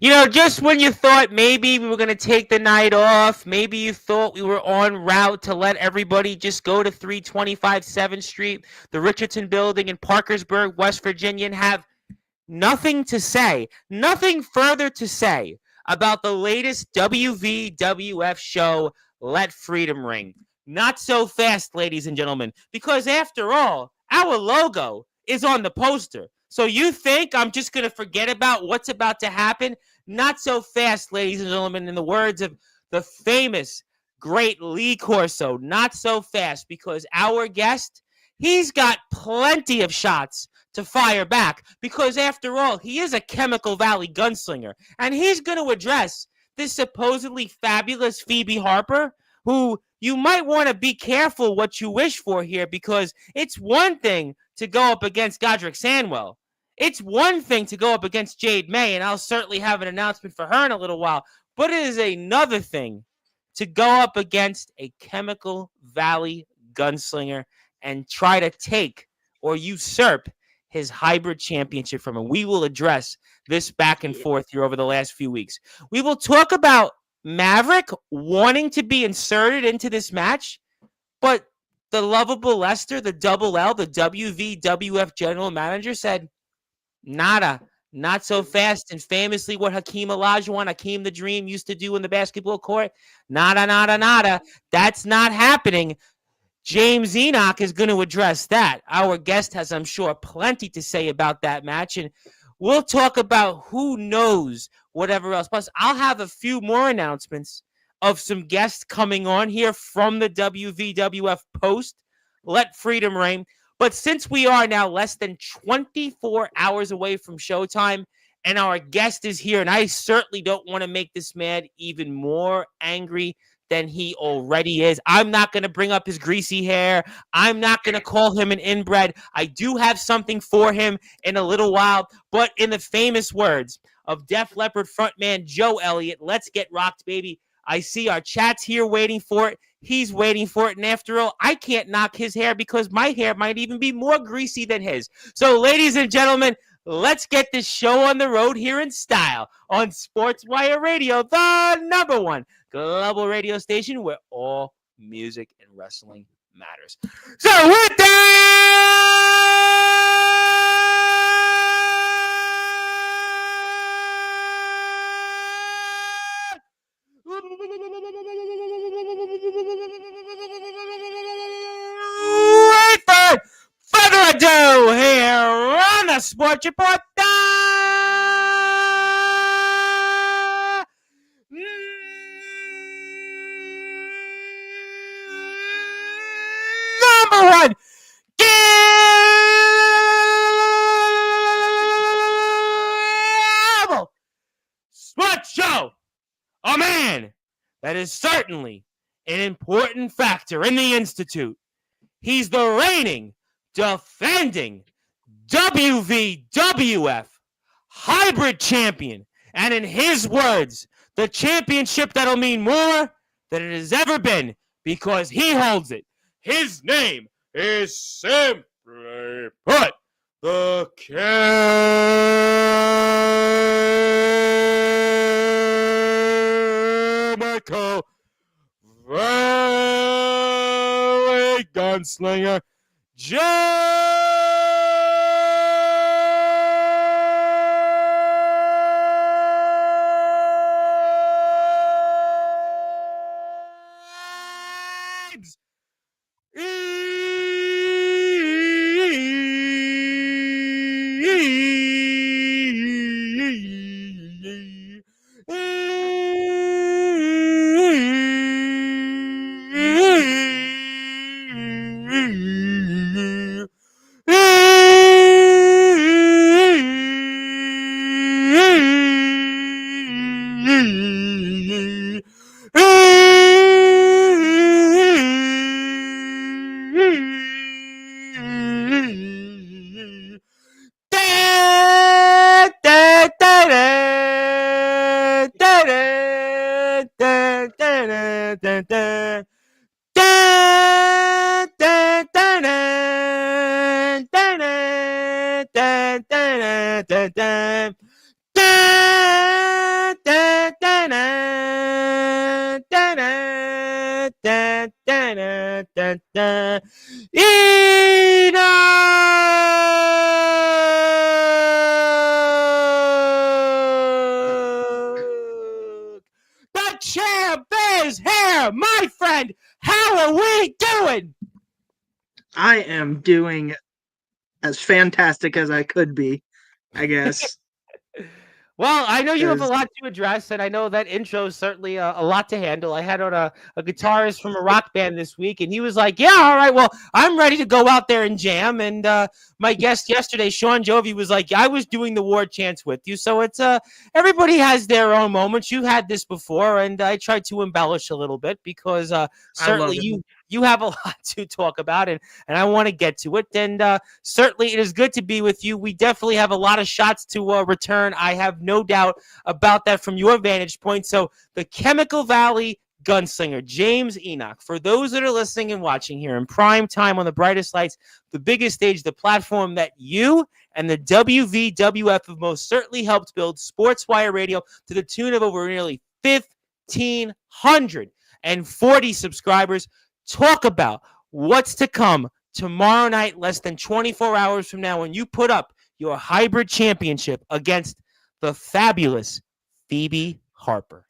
Just when you thought maybe we were going to take the night off, maybe you thought we were en route to let everybody just go to 325 7th Street, the Richardson Building in Parkersburg, West Virginia, and have nothing to say, nothing further to say about the latest WVWF show, Let Freedom Ring. Not so fast, ladies and gentlemen, because after all, our logo is on the poster. So you think I'm just going to forget about what's about to happen? Not so fast, ladies and gentlemen, in the words of the famous, great Lee Corso. Not so fast, because our guest, he's got plenty of shots to fire back, because after all, he is a Chemical Valley gunslinger, and he's going to address this supposedly fabulous Phoebe Harper, who you might want to be careful what you wish for here, because it's one thing to go up against Godric Sandwell. It's one thing to go up against Jade May, and I'll certainly have an announcement for her in a little while, but it is another thing to go up against a Chemical Valley gunslinger and try to take or usurp his hybrid championship from him. We will address this back and forth here over the last few weeks. We will talk about Maverick wanting to be inserted into this match, but the lovable Lester, the Double L, the WVWF general manager, said, nada, not so fast. And famously, what Hakeem Olajuwon, Hakeem the Dream, used to do in the basketball court, nada, nada, nada. That's not happening. James Enoch is going to address that. Our guest has, I'm sure, plenty to say about that match, and we'll talk about who knows whatever else. Plus, I'll have a few more announcements of some guests coming on here from the WVWF post, Let Freedom Ring. But since we are now less than 24 hours away from showtime, and our guest is here, and I certainly don't want to make this man even more angry than he already is. I'm not going to bring up his greasy hair. I'm not going to call him an inbred. I do have something for him in a little while, but in the famous words of Def Leppard frontman Joe Elliott, let's get rocked, baby. I see our chat's here waiting for it. He's waiting for it, and after all, I can't knock his hair because my hair might even be more greasy than his. So, ladies and gentlemen, let's get this show on the road here in style on Sportswire Radio, the number one global radio station where all music and wrestling matters. So with that, without further ado, here on the Sports Report, number one cable sports show. A man that is certainly an important factor in the Institute. He's the reigning, defending WVWF hybrid champion. And in his words, the championship that'll mean more than it has ever been because he holds it. His name is simply put, the Chemical Valley gunslinger, James The champ is here, my friend. How are we doing? I am doing as fantastic as I could be, I guess. Well, I know you have a Because lot to address, and I know that intro is certainly a lot to handle. I had on a guitarist from a rock band this week, and he was like, "Yeah, all right, well, I'm ready to go out there and jam." And my guest yesterday, Sean Jovi, was like, "I was doing the war chants with you." So it's everybody has their own moments. You had this before, and I tried to embellish a little bit because I love certainly it. you have a lot to talk about, and I want to get to it. And certainly, it is good to be with you. We definitely have a lot of shots to return. I have no doubt about that from your vantage point. So, the Chemical Valley gunslinger, James Enoch. For those that are listening and watching here in prime time on the brightest lights, the biggest stage, the platform that you and the WVWF have most certainly helped build, Sportswire Radio, to the tune of over nearly 1,540 subscribers. Talk about what's to come tomorrow night, less than 24 hours from now, when you put up your hybrid championship against the fabulous Phoebe Harper.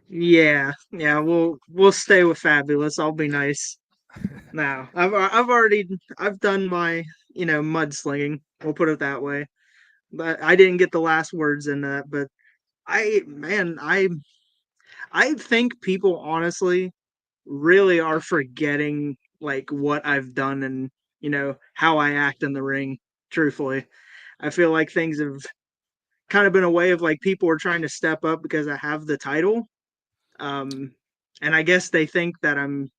Yeah, we'll stay with fabulous. I'll be nice. Now, I've done my mudslinging. We'll put it that way. But I didn't get the last words in that. But I think people honestly really are forgetting like what I've done and how I act in the ring. Truthfully, I feel like things have kind of been a way of like people are trying to step up because I have the title. Um, and I guess they think that I'm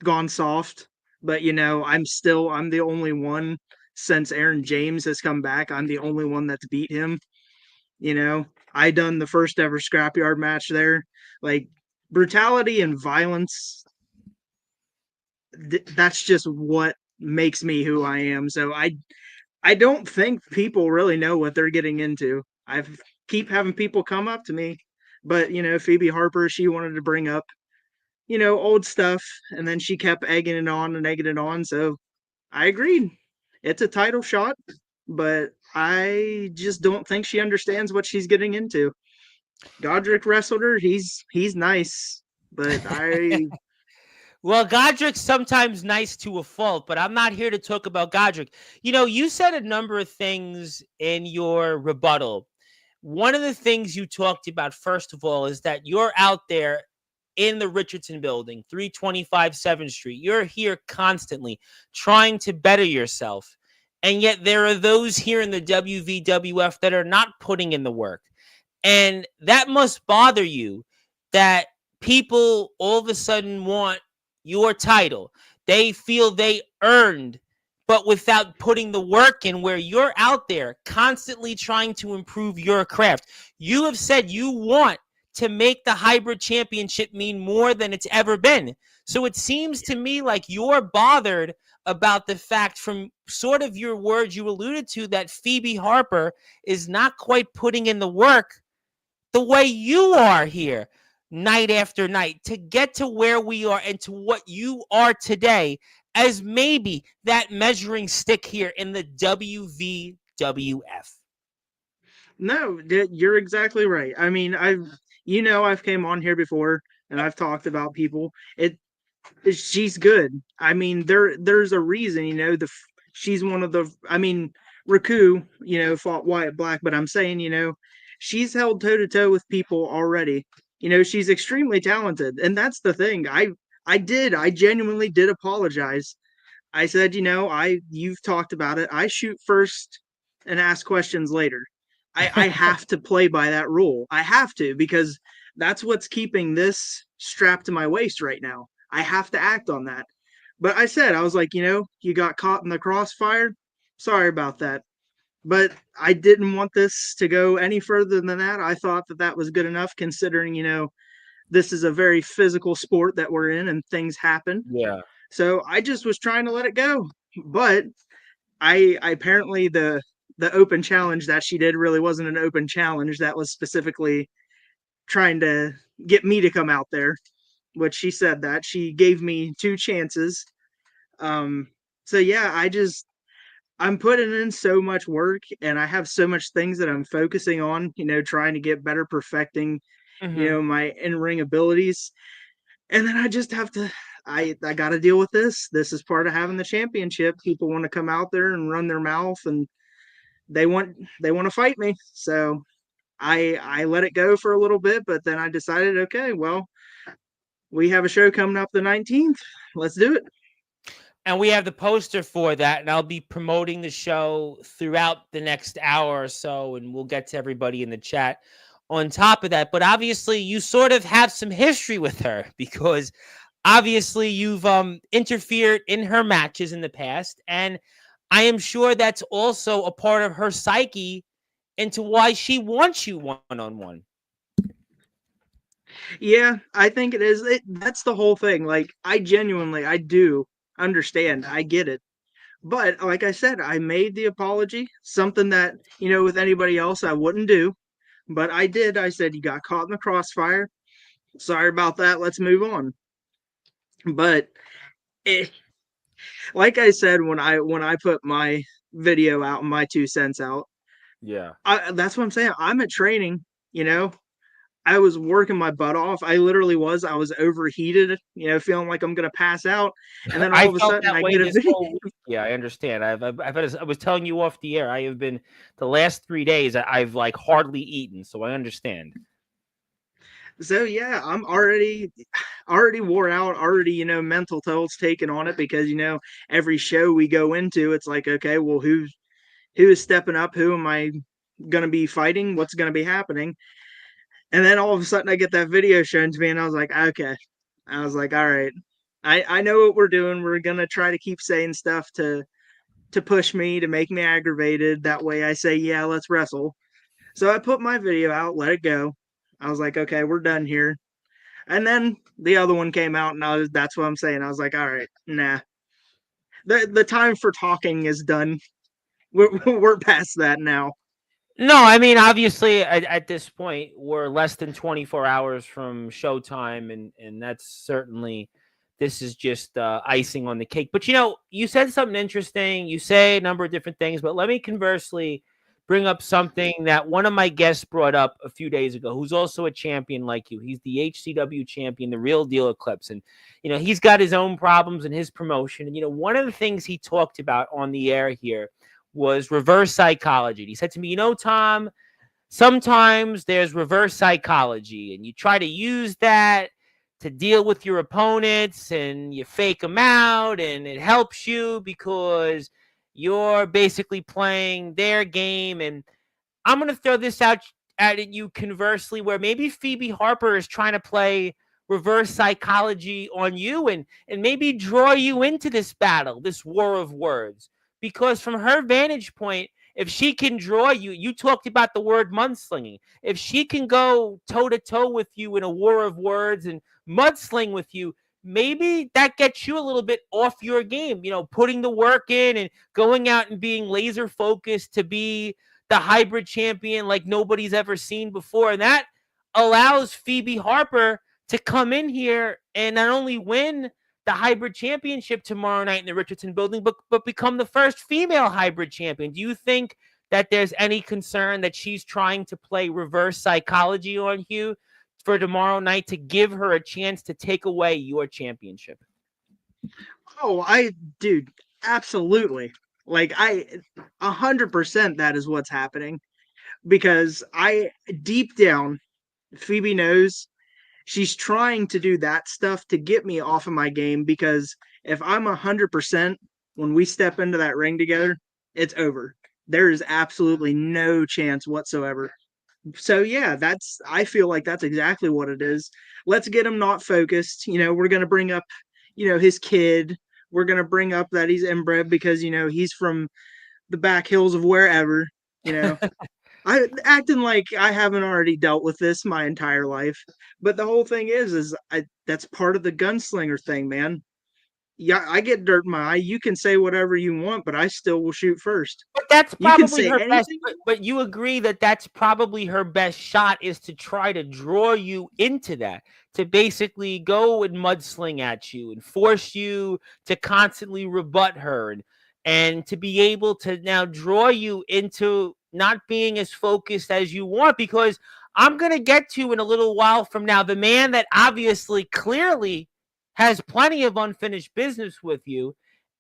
gone soft, but I'm the only one since Aaron James has come back. I'm the only one that's beat him. You know, I done the first ever scrapyard match there. Like brutality and violence, that's just what makes me who I am. So I don't think people really know what they're getting into. I've keep having people come up to me, but Phoebe Harper, she wanted to bring up old stuff, and then she kept egging it on and egging it on. So I agreed. It's a title shot, but I just don't think she understands what she's getting into. Godric wrestled her. He's nice, but I Well, Godric's sometimes nice to a fault, but I'm not here to talk about Godric. You said a number of things in your rebuttal. One of the things you talked about, first of all, is that you're out there in the Richardson building, 325 7th Street. You're here constantly trying to better yourself. And yet there are those here in the WVWF that are not putting in the work. And that must bother you that people all of a sudden want your title. They feel they earned, but without putting the work in, where you're out there constantly trying to improve your craft. You have said you want to make the hybrid championship mean more than it's ever been. So it seems to me like you're bothered about the fact, from sort of your words you alluded to, that Phoebe Harper is not quite putting in the work the way you are here night after night to get to where we are and to what you are today as maybe that measuring stick here in the WVWF. no, you're exactly right. I mean, I've came on here before and I've talked about people. She's good. I mean, there's a reason, she's one of the. I mean, Raku, fought Wyatt Black, but I'm saying, she's held toe to toe with people already. She's extremely talented, and that's the thing. I genuinely did apologize. I said, you've talked about it. I shoot first and ask questions later. I have to play by that rule. I have to, because that's what's keeping this strapped to my waist right now. I have to act on that. But I was like, you got caught in the crossfire. Sorry about that. But I didn't want this to go any further than that. I thought that that was good enough, considering, this is a very physical sport that we're in and things happen. Yeah. So I just was trying to let it go. But I apparently the open challenge that she did really wasn't an open challenge. That was specifically trying to get me to come out there. which she said that she gave me 2 chances. Um, so yeah, I'm putting in so much work, and I have so much things that I'm focusing on, trying to get better, perfecting, Hmm. my in-ring abilities. And then I just have to I got to deal with this. This is part of having the championship. People want to come out there and run their mouth, and they want they want to fight me. So I let it go for a little bit, but then I decided, okay, well, we have a show coming up the 19th. Let's do it. And we have the poster for that, and I'll be promoting the show throughout the next hour or so, and we'll get to everybody in the chat on top of that. But obviously, you sort of have some history with her because obviously you've interfered in her matches in the past, and I am sure that's also a part of her psyche into why she wants you one on one. Yeah, I think it is. That's the whole thing. Like, I do understand. I get it. But like I said, I made the apology, something that, with anybody else I wouldn't do. But I did. I said, you got caught in the crossfire. Sorry about that. Let's move on. But it, like I said, when I put my video out, my 2 cents out, Yeah. that's what I'm saying. I'm at training, you know. I was working my butt off. I literally was. I was overheated, feeling like I'm gonna pass out. And then all I of a felt sudden, that I way get a this video. whole week. Yeah, I understand. I was telling you off the air. I have been the last 3 days. I've like hardly eaten, so I understand. So yeah, I'm already wore out. Already, mental toll's taken on it because every show we go into, it's like, okay, well, who is stepping up? Who am I gonna be fighting? What's gonna be happening? And then all of a sudden, I get that video shown to me, and I was like, okay. I was like, all right. I know what we're doing. We're gonna try to keep saying stuff to push me, to make me aggravated. That way I say, yeah, let's wrestle. So I put my video out, let it go. I was like, okay, we're done here. And then the other one came out, and that's what I'm saying. I was like, all right, nah. The time for talking is done. We're past that now. No, I mean, obviously, at this point, we're less than 24 hours from showtime, and that's certainly this is just icing on the cake. But you said something interesting. You say a number of different things, but let me conversely bring up something that one of my guests brought up a few days ago, who's also a champion like you. He's the HCW champion, the real deal Eclipse, and he's got his own problems in his promotion. And one of the things he talked about on the air here was reverse psychology. He said to me, Tom, sometimes there's reverse psychology, and you try to use that to deal with your opponents, and you fake them out, and it helps you because you're basically playing their game. And I'm going to throw this out at you conversely, where maybe Phoebe Harper is trying to play reverse psychology on you and maybe draw you into this battle, this war of words. Because from her vantage point, if she can draw you, you talked about the word mudslinging. If she can go toe to toe with you in a war of words and mudsling with you, maybe that gets you a little bit off your game, putting the work in and going out and being laser focused to be the hybrid champion like nobody's ever seen before. And that allows Phoebe Harper to come in here and not only win the hybrid championship tomorrow night in the Richardson building, but become the first female hybrid champion. Do you think that there's any concern that she's trying to play reverse psychology on you for tomorrow night to give her a chance to take away your championship? Oh, dude, absolutely. Like, 100% that is what's happening because deep down, Phoebe knows she's trying to do that stuff to get me off of my game because if I'm 100% when we step into that ring together, it's over. There is absolutely no chance whatsoever. So yeah, I feel like that's exactly what it is. Let's get him not focused. We're gonna bring up, his kid. We're gonna bring up that he's inbred because he's from the back hills of wherever. You know, I acting like I haven't already dealt with this my entire life. But the whole thing is that's part of the gunslinger thing, man. yeah, I get dirt in my eye. You can say whatever you want, but I still will shoot first. But that's You can probably say her best. anything. But you agree that that's probably her best shot is to try to draw you into that, to basically go and mudsling at you and force you to constantly rebut her and to be able to now draw you into not being as focused as you want. Because I'm going to get to in a little while from now the man that obviously clearly has plenty of unfinished business with you,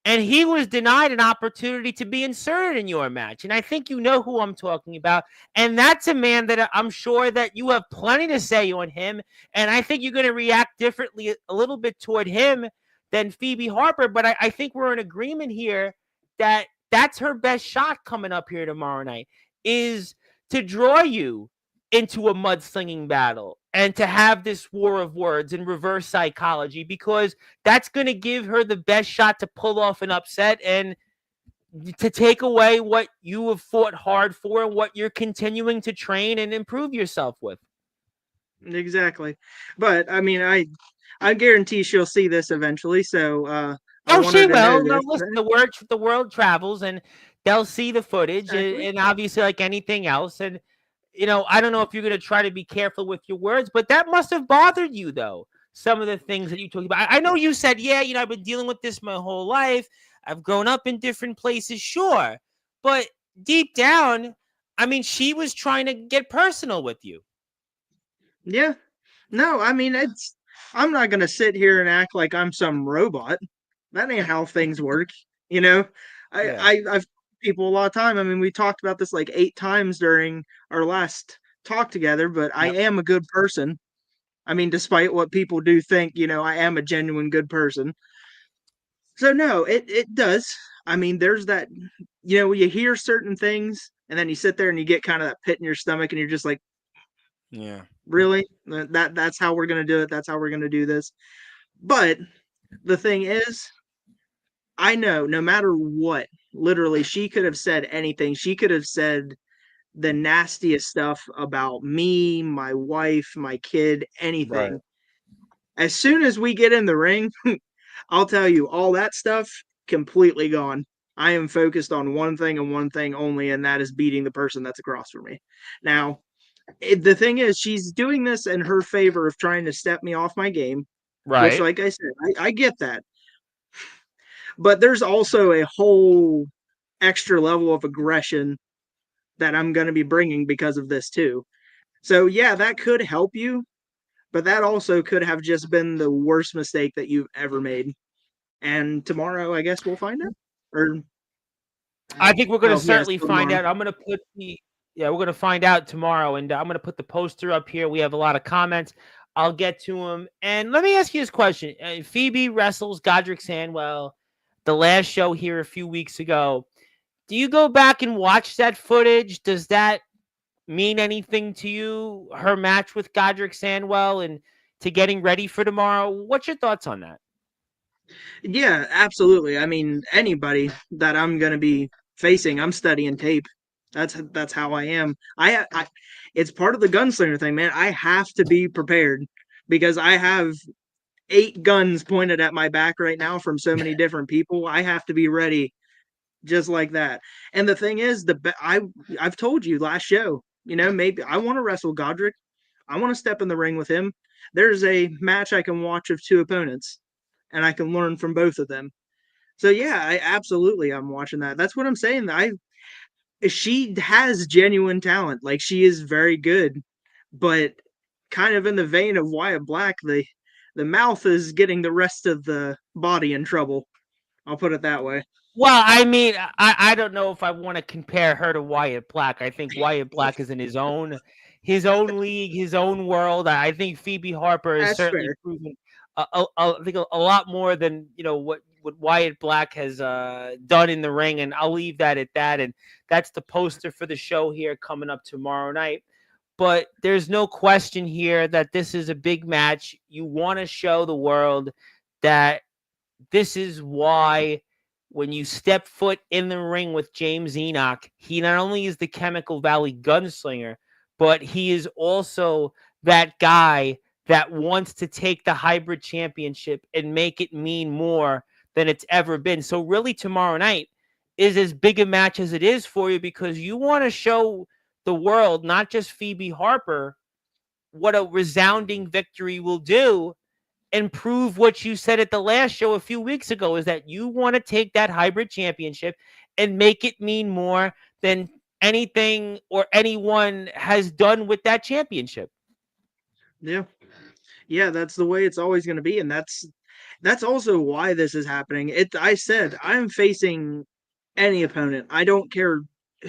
and he was denied an opportunity to be inserted in your match. And I think you know who I'm talking about. And that's a man that I'm sure that you have plenty to say on him. And I think you're going to react differently a little bit toward him than Phoebe Harper. But I think we're in agreement here that that's her best shot coming up here tomorrow night, is to draw you into a mudslinging battle and to have this war of words and reverse psychology, because that's going to give her the best shot to pull off an upset and to take away what you have fought hard for and what you're continuing to train and improve yourself with. Exactly. But I mean, I guarantee she'll see this eventually. So I Oh, she wanted to know will. No, this. listen, the world travels, and they'll see the footage, Exactly. and obviously, like anything else, and I don't know if you're going to try to be careful with your words, but that must have bothered you, though. Some of the things that you talked about. I know you said, yeah, I've been dealing with this my whole life. I've grown up in different places, sure. But deep down, I mean, she was trying to get personal with you. Yeah. No, I mean it's. I'm not gonna sit here and act like I'm some robot. That ain't how things work. You know, Yeah. I've people a lot of time. I mean, we talked about this like 8 times during our last talk together. But I Yep. am a good person. I mean, despite what people do think, I am a genuine good person. So no, it does. I mean, there's that. You hear certain things, and then you sit there and you get kind of that pit in your stomach, and you're just like, Yeah. really? That's how we're gonna do it. That's how we're gonna do this. But the thing is, I know no matter what, literally, she could have said anything. She could have said the nastiest stuff about me, my wife, my kid, Right. anything. As soon as we get in the ring, I'll tell you, all that stuff completely gone. I am focused on one thing and one thing only, and that is beating the person that's across from me. Now, the thing is, she's doing this in her favor of trying to step me off my game, which, Right. like I said, I get that. But there's also a whole extra level of aggression that I'm going to be bringing because of this, too. So, yeah, that could help you, but that also could have just been the worst mistake that you've ever made. And tomorrow, I guess we'll find out. Or, I think we're going to well, yes, certainly find tomorrow. out. Yeah, we're going to find out tomorrow, and I'm going to put the poster up here. We have a lot of comments. I'll get to them. And let me ask you this question. Phoebe wrestles Godric Sandwell the last show here a few weeks ago. Do you go back and watch that footage? Does that mean anything to you? Her match with Godric Sandwell and to getting ready for tomorrow? What's your thoughts on that? Yeah, absolutely. I mean, anybody that I'm gonna be facing, I'm studying tape. That's how I am. It's part of the gunslinger thing, man. I have to be prepared because I have 8 guns pointed at my back right now from so many different people. I have to be ready just like that. And the thing is, I've told you last show, maybe I want to wrestle Godric. I want to step in the ring with him. There's a match I can watch of 2 opponents, and I can learn from both of them. So yeah, I'm watching that. That's what I'm saying. She has genuine talent. Like she is very good, but kind of in the vein of Wyatt Black, the mouth is getting the rest of the body in trouble. I'll put it that way. Well, I mean, I don't know if I want to compare her to Wyatt Black. I think Wyatt Black is in his own league, his own world. I think Phoebe Harper has That's certainly fair. proven I think a lot more than what Wyatt Black has done in the ring, and I'll leave that at that. And that's the poster for the show here coming up tomorrow night. But there's no question here that this is a big match. You want to show the world that this is why when you step foot in the ring with James Enoch, he not only is the Chemical Valley gunslinger, but he is also that guy that wants to take the hybrid championship and make it mean more than it's ever been. So really tomorrow night is as big a match as it is for you because you want to show the world, not just Phoebe Harper, what a resounding victory will do and prove what you said at the last show a few weeks ago is that you want to take that hybrid championship and make it mean more than anything or anyone has done with that championship. Yeah. Yeah, that's the way it's always going to be, and that's also why this is happening. I said I'm facing any opponent. I don't care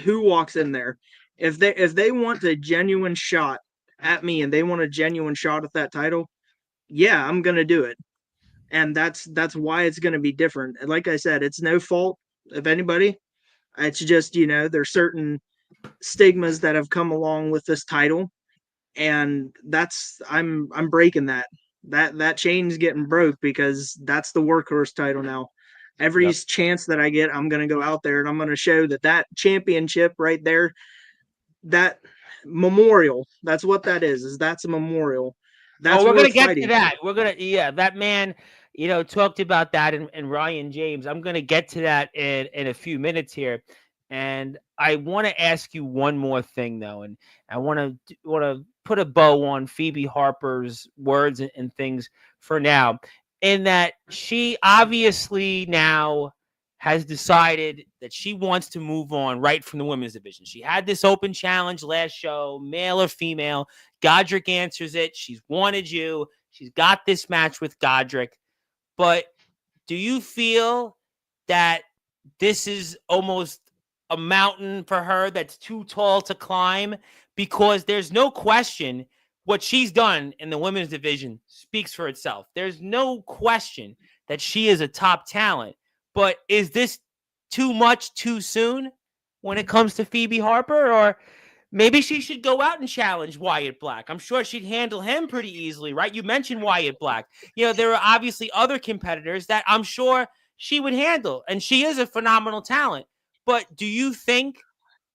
who walks in there. If they want a genuine shot at me and they want a genuine shot at that title, yeah, I'm going to do it. And that's why it's going to be different. And like I said, it's no fault of anybody. It's just, there's certain stigmas that have come along with this title, and I'm breaking that. That chain's getting broke because that's the workhorse title now. Every Yep. chance that I get, I'm going to go out there and I'm going to show that championship right there, that memorial, that's what that is that's a memorial. Oh, That's we're gonna worth get to fighting for. that. That man, talked about that and Ryan James. I'm gonna get to that in a few minutes here, and I want to ask you one more thing though, and I want to put a bow on Phoebe Harper's words and things for now, in that she obviously now has decided that she wants to move on right from the women's division. She had this open challenge last show, male or female. Godric answers it. She's wanted you. She's got this match with Godric. But do you feel that this is almost a mountain for her that's too tall to climb? Because there's no question what she's done in the women's division speaks for itself. There's no question that she is a top talent. But is this too much too soon when it comes to Phoebe Harper? Or maybe she should go out and challenge Wyatt Black. I'm sure she'd handle him pretty easily, right? You mentioned Wyatt Black. There are obviously other competitors that I'm sure she would handle, and she is a phenomenal talent. But do you think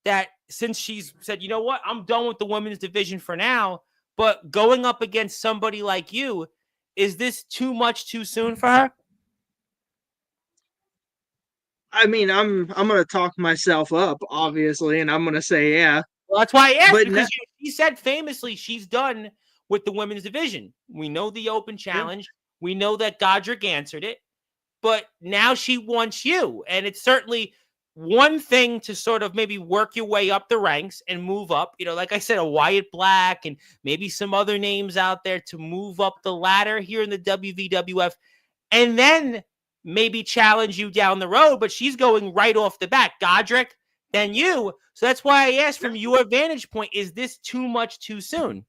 that since she's said, you know what, I'm done with the women's division for now, but going up against somebody like you, is this too much too soon for her? I mean, I'm going to talk myself up obviously, and I'm going to say yeah. Well, that's why I asked, But because she said famously she's done with the women's division. We know the open yeah, challenge. We know that Godric answered it, but now she wants you. And it's certainly one thing to sort of maybe work your way up the ranks and move up. Like I said, a Wyatt Black and maybe some other names out there to move up the ladder here in the WVWF. And then maybe challenge you down the road, but she's going right off the bat. Godric, then you. So that's why I asked, from your vantage point, is this too much too soon?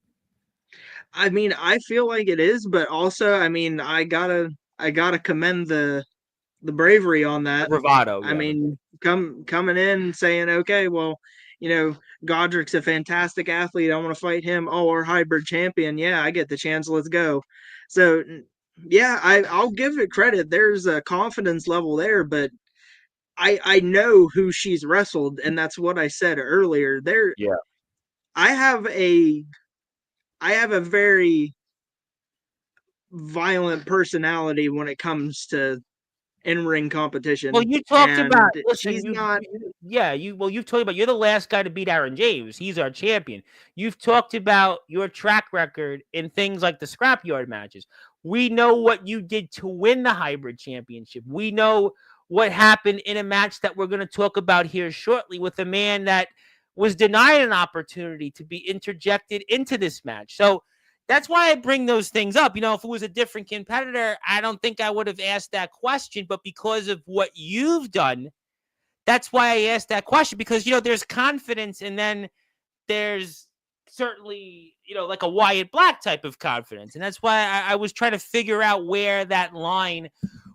I mean, I feel like it is, but also, I mean, I gotta commend the bravery on The that. bravado, I yeah. mean, coming in and saying, okay, well, Godric's a fantastic athlete. I want to fight him. Oh, our hybrid champion. Yeah, I get the chance. Let's go. So, yeah, I'll give it credit. There's a confidence level there, but I know who she's wrestled, and that's what I said earlier. Yeah. I have a I have a very violent personality when it comes to in-ring Well, competition, you talked about, and listen, she's not. you've talked about, you're the last guy to beat Aaron James. He's our champion. You've talked about your track record in things like the scrapyard matches. We know what you did to win the hybrid championship. We know what happened in a match that we're going to talk about here shortly with a man that was denied an opportunity to be interjected into this match. So that's why I bring those things up. If it was a different competitor, I don't think I would have asked that question. But because of what you've done, that's why I asked that question. Because, there's confidence, and then there's certainly, like a Wyatt Black type of confidence. And that's why I was trying to figure out where that line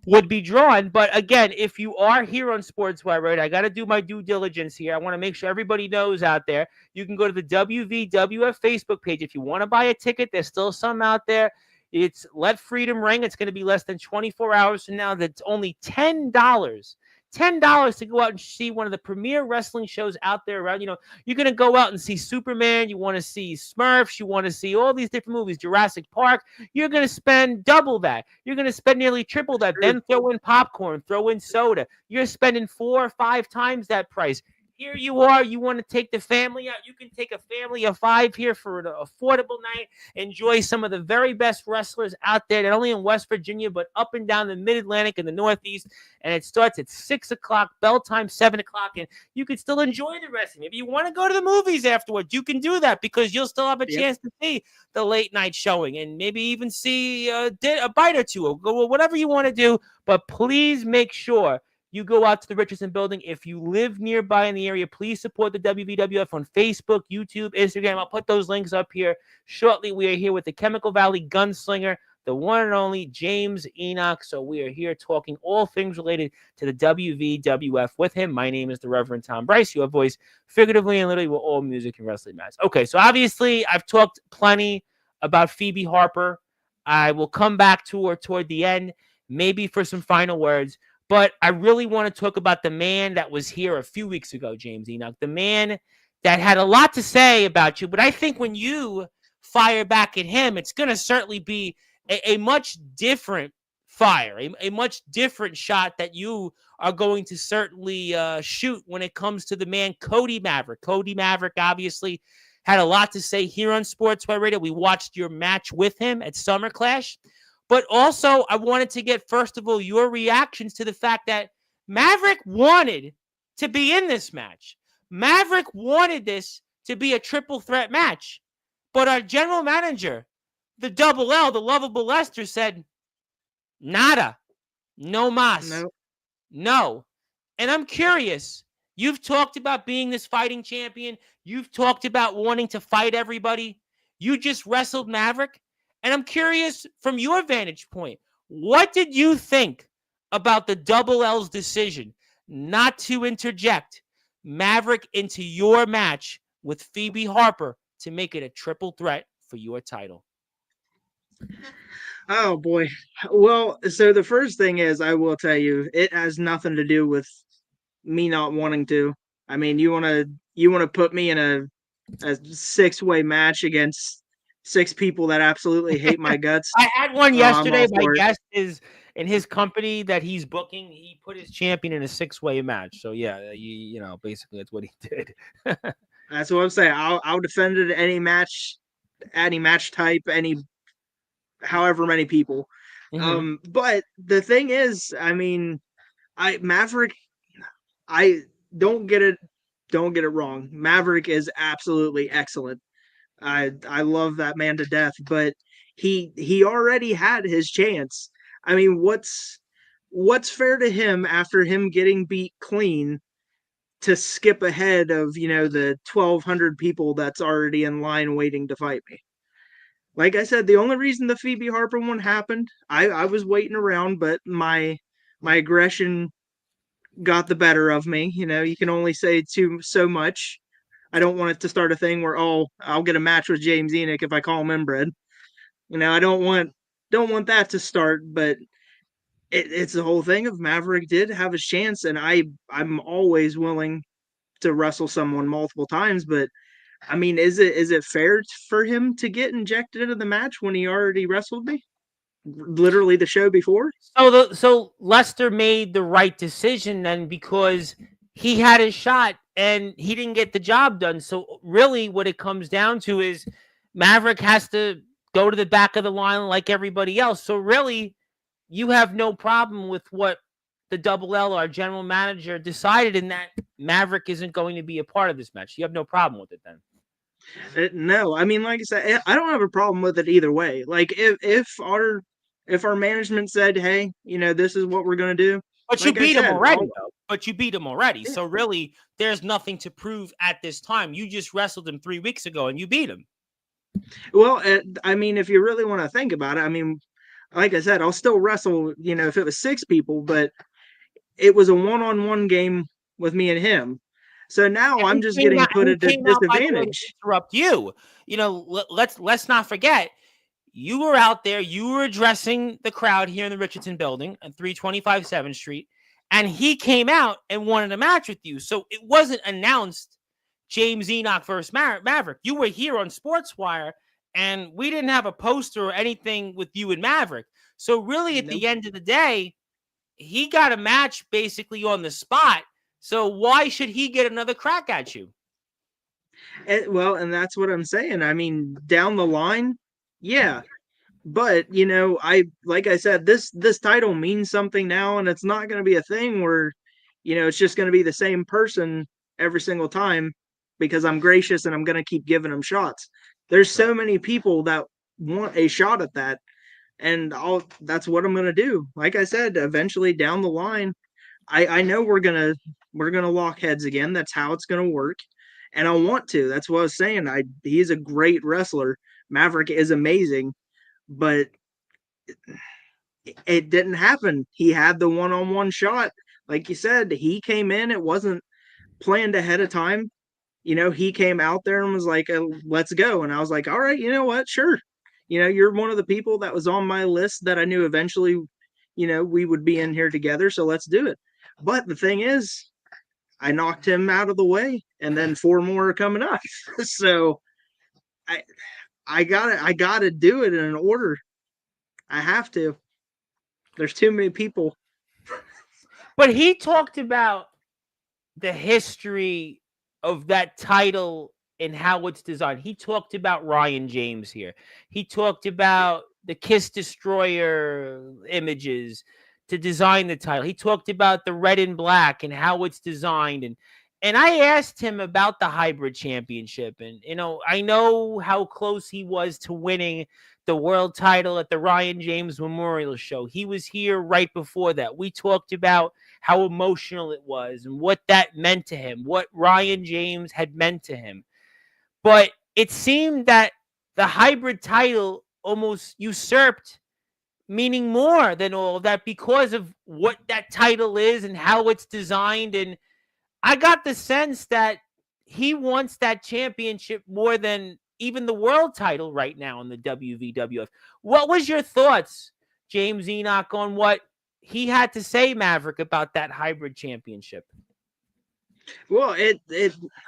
would be drawn. But again, if you are here on Sportswire, right, I got to do my due diligence here. I want to make sure everybody knows out there. You can go to the WVWF Facebook page. If you want to buy a ticket, there's still some out there. It's Let Freedom Ring. It's going to be less than 24 hours from now. That's only $10. $10 to go out and see one of the premier wrestling shows out there around. You're going to go out and see Superman. You want to see Smurfs. You want to see all these different movies, Jurassic Park. You're going to spend double that. You're going to spend nearly triple that. Then throw in popcorn, throw in soda. You're spending 4 or 5 times that price. Here you are. You want to take the family out. You can take a family of 5 here for an affordable night. Enjoy some of the very best wrestlers out there, not only in West Virginia, but up and down the Mid-Atlantic and the Northeast. And it starts at 6 o'clock, bell time, 7 o'clock. And you can still enjoy the wrestling. If you want to go to the movies afterwards, you can do that because you'll still have a chance to see the late night showing and maybe even see a bite or two or whatever you want to do. But please make sure you go out to the Richardson building. If you live nearby in the area, please support the WVWF on Facebook, YouTube, Instagram. I'll put those links up here shortly. We are here with the Chemical Valley Gunslinger, the one and only James Enoch. So we are here talking all things related to the WVWF with him. My name is the Reverend Tom Bryce, your voice figuratively and literally with all music and wrestling matters. Okay, so obviously I've talked plenty about Phoebe Harper. I will come back to her toward the end, maybe for some final words. But I really want to talk about the man that was here a few weeks ago, James Enoch, the man that had a lot to say about you. But I think when you fire back at him, it's going to certainly be a much different fire, a much different shot that you are going to certainly shoot when it comes to the man, Cody Maverick. Cody Maverick obviously had a lot to say here on Sportswire Radio. We watched your match with him at Summer Clash. But also, I wanted to get, first of all, your reactions to the fact that Maverick wanted to be in this match. Maverick wanted this to be a triple threat match. But our general manager, the Double L, the lovable Lester, said, nada, no mas, no. And I'm curious. You've talked about being this fighting champion. You've talked about wanting to fight everybody. You just wrestled Maverick. And I'm curious, from your vantage point, what did you think about the Double L's decision not to interject Maverick into your match with Phoebe Harper to make it a triple threat for your title? Oh boy. Well, so the first thing is, I will tell you, it has nothing to do with me not wanting to. I mean, you wanna put me in a 6-way match against 6 people that absolutely hate my guts. I had one I'm yesterday. all My for it. guest is in his company that he's booking. He put his champion in a 6-way match. So yeah, you know, basically that's what he did. That's what I'm saying. I'll defend it any match type, any however many people. But the thing is, I mean, Maverick, I don't get it wrong. Maverick is absolutely excellent. I love that man to death, but he already had his chance. I mean, what's fair to him after him getting beat clean to skip ahead of, the 1,200 people that's already in line waiting to fight me? Like I said, the only reason the Phoebe Harper one happened, I was waiting around, but my aggression got the better of me. You can only say so much. I don't want it to start a thing where, oh, I'll get a match with James Enoch if I call him inbred. I don't want that to start. But it's the whole thing of Maverick did have his chance, and I'm always willing to wrestle someone multiple times. But I mean, is it fair for him to get injected into the match when he already wrestled me? Literally the show before. So Lester made the right decision then, because he had his shot and he didn't get the job done. So really what it comes down to is Maverick has to go to the back of the line like everybody else. So really you have no problem with what the Double L, our general manager, decided, in that Maverick isn't going to be a part of this match. You have no problem with it then? No, I mean, like I said, I don't have a problem with it either way. Like if our management said, hey, this is what we're gonna do. But like you beat him already, though. But you beat him already. Yeah. So really, there's nothing to prove at this time. You just wrestled him 3 weeks ago and you beat him. Well, I mean, if you really want to think about it, I mean, like I said, I'll still wrestle, if it was 6 people, but it was a one-on-one game with me and him. So now I'm just getting put at a disadvantage. Interrupt you. Let's not forget, you were out there. You were addressing the crowd here in the Richardson building on 325 7th Street, and he came out and wanted a match with you. So it wasn't announced James Enoch versus Maverick. You were here on Sportswire, and we didn't have a poster or anything with you and Maverick. So really, at Nope. the end of the day, he got a match basically on the spot. So why should he get another crack at you? Well, and that's what I'm saying. I mean, down the line, yeah. But like I said, this title means something now, and it's not going to be a thing where, it's just going to be the same person every single time because I'm gracious and I'm going to keep giving them shots. There's Right. so many people that want a shot at that, and that's what I'm going to do. Like I said, eventually down the line, I know we're gonna lock heads again. That's how it's gonna work, and I want to. That's what I was saying. He's a great wrestler. Maverick is amazing, but it didn't happen. He had the one-on-one shot, like you said. He came in. It wasn't planned ahead of time. He came out there and was like, "Let's go," and I was like, "All right, you know what? Sure." You're one of the people that was on my list that I knew eventually, we would be in here together. So let's do it. But the thing is, I knocked him out of the way, and then four more are coming up. So I I gotta do it in an order. I have to. There's too many people. But he talked about the history of that title and how it's designed. He talked about Ryan James here. He talked about the Kiss Destroyer images to design the title. He talked about the red and black and how it's designed, and I asked him about the hybrid championship, and I know how close he was to winning the world title at the Ryan James Memorial Show. He was here right before that. We talked about how emotional it was and what that meant to him, what Ryan James had meant to him. But it seemed that the hybrid title almost usurped meaning more than all of that because of what that title is and how it's designed. And I got the sense that he wants that championship more than even the world title right now in the WVWF. What was your thoughts, James Enoch, on what he had to say, Maverick, about that hybrid championship? Well,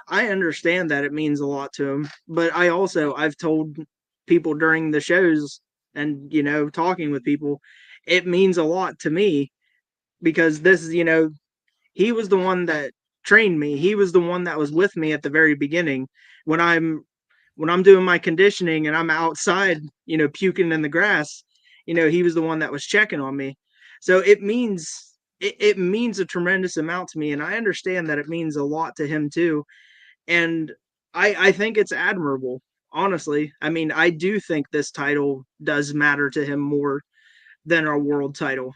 I understand that it means a lot to him, but I've told people during the shows and talking with people, it means a lot to me because this is he was the one that trained me. He was the one that was with me at the very beginning when I'm doing my conditioning and I'm outside, puking in the grass. He was the one that was checking on me. So it means a tremendous amount to me, and I understand that it means a lot to him too. And I think it's admirable. Honestly, I mean, I do think this title does matter to him more than our world title,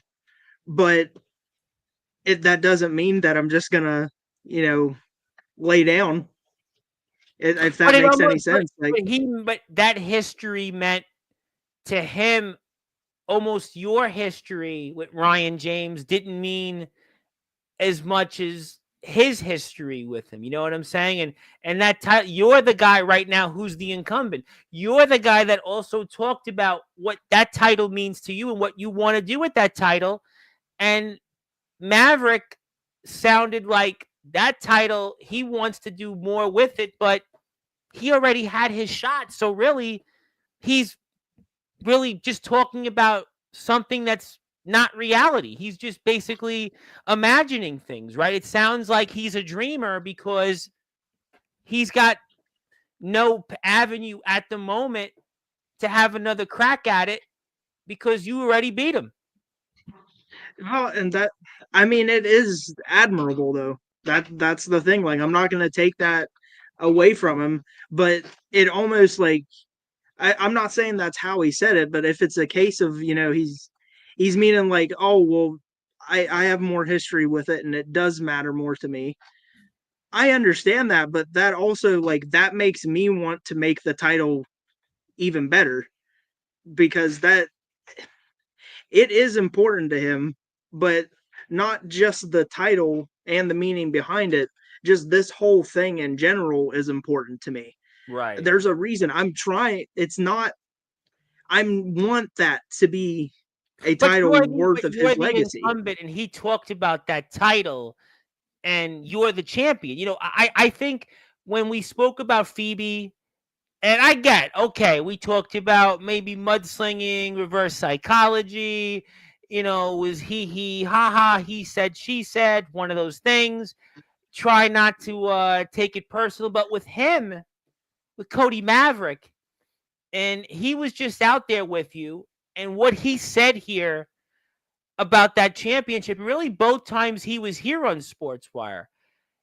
but that doesn't mean that I'm just gonna, you know, lay down. If But that it makes any almost, sense. Like, but that history meant to him almost your history with Ryan James didn't mean as much as his history with him. You know what I'm saying? And that you're the guy right now who's the incumbent. You're the guy that also talked about what that title means to you and what you want to do with that title. And Maverick sounded like that title, he wants to do more with it, but he already had his shot. So really, he's really just talking about something that's not reality. He's just basically imagining things, right? It sounds like he's a dreamer because he's got no avenue at the moment to have another crack at it because you already beat him. well, and that I mean, it is admirable though. That's the thing. Like, I'm not gonna take that away from him, but it almost like I'm not saying that's how he said it, but if it's a case of he's meaning like, oh well, I have more history with it and it does matter more to me. I understand that, but that also like that makes me want to make the title even better because that it is important to him, but not just the title and the meaning behind it. Just this whole thing in general is important to me. Right. There's a reason I'm trying. It's not. I want that to be. a But title worth of you're his the legacy. incumbent, and he talked about that title, and you're the champion. I think when we spoke about Phoebe, and I get, okay, we talked about maybe mudslinging, reverse psychology, was he, ha ha, he said, she said, one of those things. Try not to take it personal, but with him, with Cody Maverick, and he was just out there with you, and what he said here about that championship, really both times he was here on Sportswire,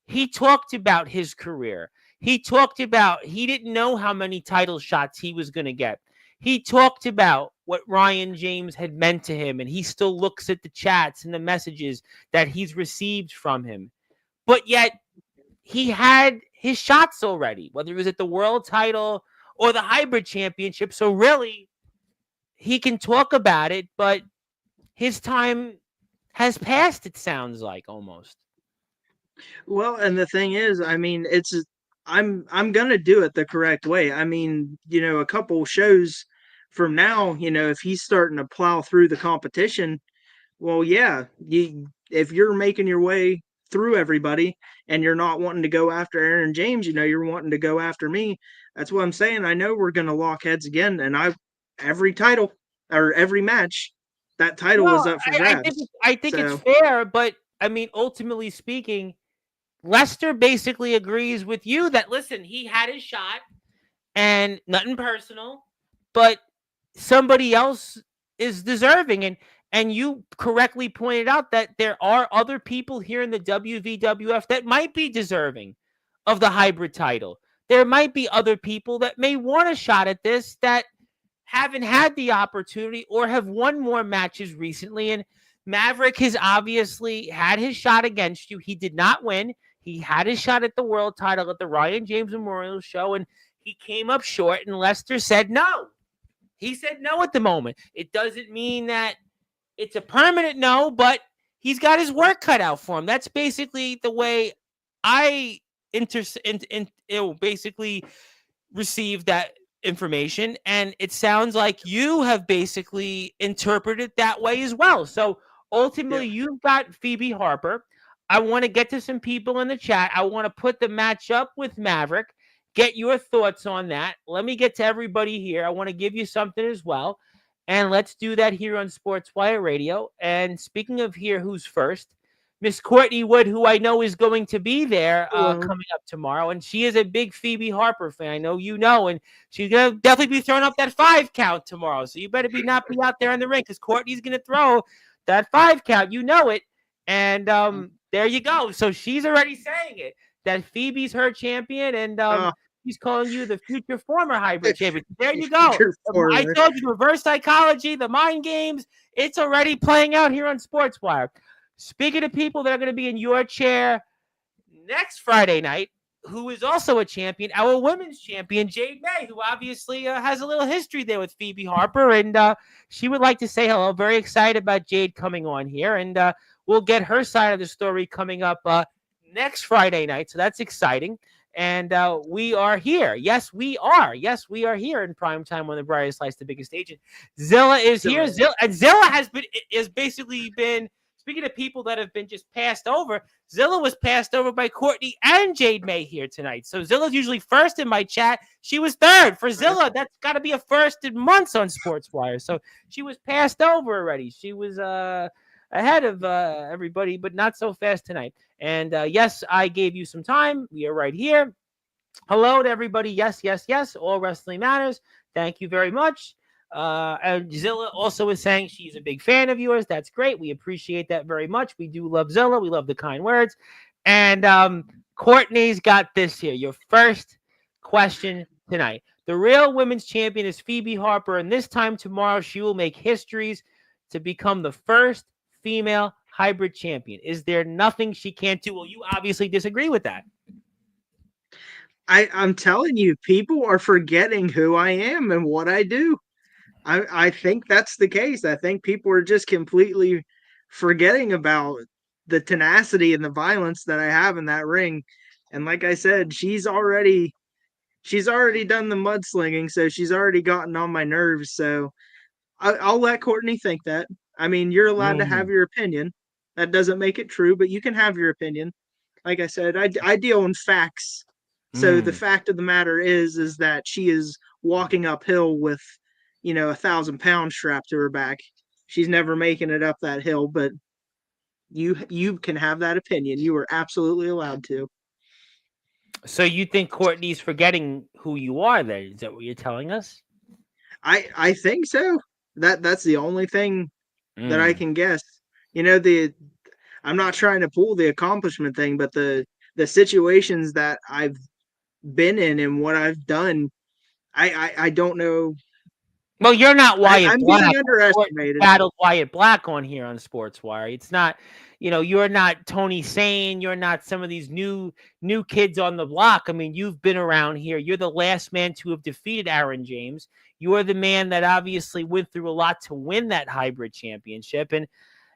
he talked about his career. He talked about he didn't know how many title shots he was going to get. He talked about what Ryan James had meant to him, and he still looks at the chats and the messages that he's received from him. But yet, he had his shots already, whether it was at the world title or the hybrid championship. So, really, he can talk about it, but his time has passed, it sounds like almost. Well, and the thing is, I mean, I'm gonna do it the correct way. I mean, a couple shows from now, if he's starting to plow through the competition, well, yeah, if you're making your way through everybody and you're not wanting to go after Aaron James, you're wanting to go after me. That's what I'm saying. I know we're gonna lock heads again, and every title or every match, that title is Well, up for I grabs. I think it's So fair, but I mean, ultimately speaking, Lester basically agrees with you that listen, he had his shot and nothing personal, but somebody else is deserving, and you correctly pointed out that there are other people here in the WVWF that might be deserving of the hybrid title. There might be other people that may want a shot at this that haven't had the opportunity or have won more matches recently. And Maverick has obviously had his shot against you. He did not win. He had his shot at the world title at the Ryan James Memorial Show, and he came up short. And Lester said no. He said no at the moment. It doesn't mean that it's a permanent no, but he's got his work cut out for him. That's basically the way I basically received that information, and it sounds like you have basically interpreted that way as well. So yeah. ultimately, you've got Phoebe Harper. I want to get to some people in the chat. I want to put the match up with Maverick. Get your thoughts on that. Let me get to everybody here. I want to give you something as well. And let's do that here on Sportswire Radio. And speaking of here, who's first? Miss Courtney Wood, who I know is going to be there Hello. coming up tomorrow, and she is a big Phoebe Harper fan. I know you know, and she's gonna definitely be throwing up that 5 count tomorrow. So you better not be out there in the ring because Courtney's gonna throw that 5 count. You know it, and there you go. So she's already saying it that Phoebe's her champion, and Uh, she's calling you the future former hybrid champion. There you go. you're I forward. told you the reverse psychology, the mind games. It's already playing out here on Sportswire. Speaking of people that are going to be in your chair next Friday night, who is also a champion, our women's champion, Jade May, who obviously has a little history there with Phoebe Harper, and she would like to say hello. Very excited about Jade coming on here, and we'll get her side of the story coming up next Friday night, so that's exciting. And we are here. Yes, we are. Yes, we are here in prime time on the brightest lights, the biggest stage. Zilla is here. So, Zilla has basically been. Speaking of people that have been just passed over, Zilla was passed over by Courtney and Jade May here tonight. So Zilla's usually first in my chat. She was third. For Zilla, that's got to be a first in months on Sportswire. So she was passed over already. She was ahead of everybody, but not so fast tonight. And yes, I gave you some time. We are right here. Hello to everybody. Yes, yes, yes. All wrestling matters. Thank you very much. And Zilla also is saying she's a big fan of yours. That's great. We appreciate that very much. We do love Zilla. We love the kind words. And Courtney's got this here. Your first question tonight. The real women's champion is Phoebe Harper, and this time tomorrow she will make histories to become the first female hybrid champion. Is there nothing she can't do? Well, you obviously disagree with that. I'm telling you, people are forgetting who I am and what I do. I think that's the case. I think people are just completely forgetting about the tenacity and the violence that I have in that ring. And like I said, she's already done the mudslinging, so she's already gotten on my nerves. So I'll let Courtney think that. I mean, you're allowed to have your opinion. That doesn't make it true, but you can have your opinion. Like I said, I deal in facts. So the Mm. fact of the matter is that she is walking uphill with, 1,000 pounds strapped to her back. She's never making it up that hill, but you can have that opinion. You are absolutely allowed to. So you think Courtney's forgetting who you are? Then is that what you're telling us? I think so. That's the only thing that I Mm. can guess. The I'm not trying to pull the accomplishment thing, but the situations that I've been in and what I've done, I don't know. Well, you're not Wyatt I'm Black. being Courtney underestimated. battled Wyatt Black on here on Sportswire. It's not, you're not Tony Sane. You're not some of these new kids on the block. I mean, you've been around here. You're the last man to have defeated Aaron James. You're the man that obviously went through a lot to win that hybrid championship. And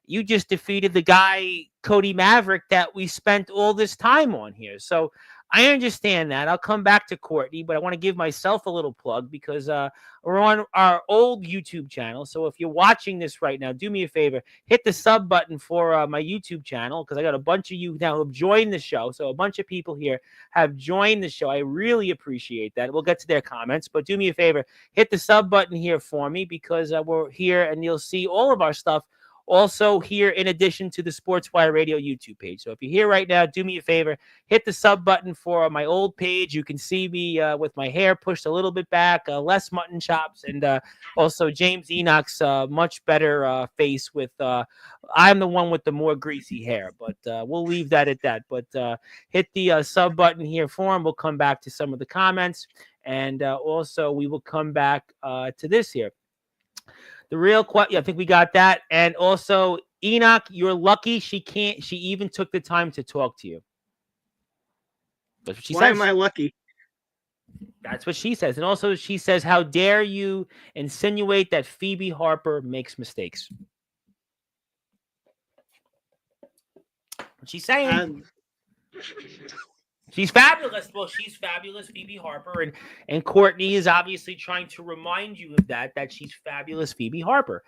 you just defeated the guy, Cody Maverick, that we spent all this time on here. So I understand that. I'll come back to Courtney, but I want to give myself a little plug because we're on our old YouTube channel. So if you're watching this right now, do me a favor, hit the sub button for my YouTube channel because I got a bunch of you now who have joined the show. So a bunch of people here have joined the show. I really appreciate that. We'll get to their comments, but do me a favor, hit the sub button here for me because we're here and you'll see all of our stuff also here in addition to the Sportswire Radio YouTube page. So if you're here right now, do me a favor, hit the sub button for my old page. You can see me with my hair pushed a little bit back, less mutton chops, and also James Enoch's much better face with I'm the one with the more greasy hair, but we'll leave that at that. But hit the sub button here for him. We'll come back to some of the comments, and also we will come back to this here. The real question, I think we got that. And also, Enoch, you're lucky she even took the time to talk to you. That's what she Why says. am I lucky? That's what she says. And also, she says, how dare you insinuate that Phoebe Harper makes mistakes? What she's saying. She's fabulous. Well, she's fabulous, Phoebe Harper, and Courtney is obviously trying to remind you of that she's fabulous, Phoebe Harper.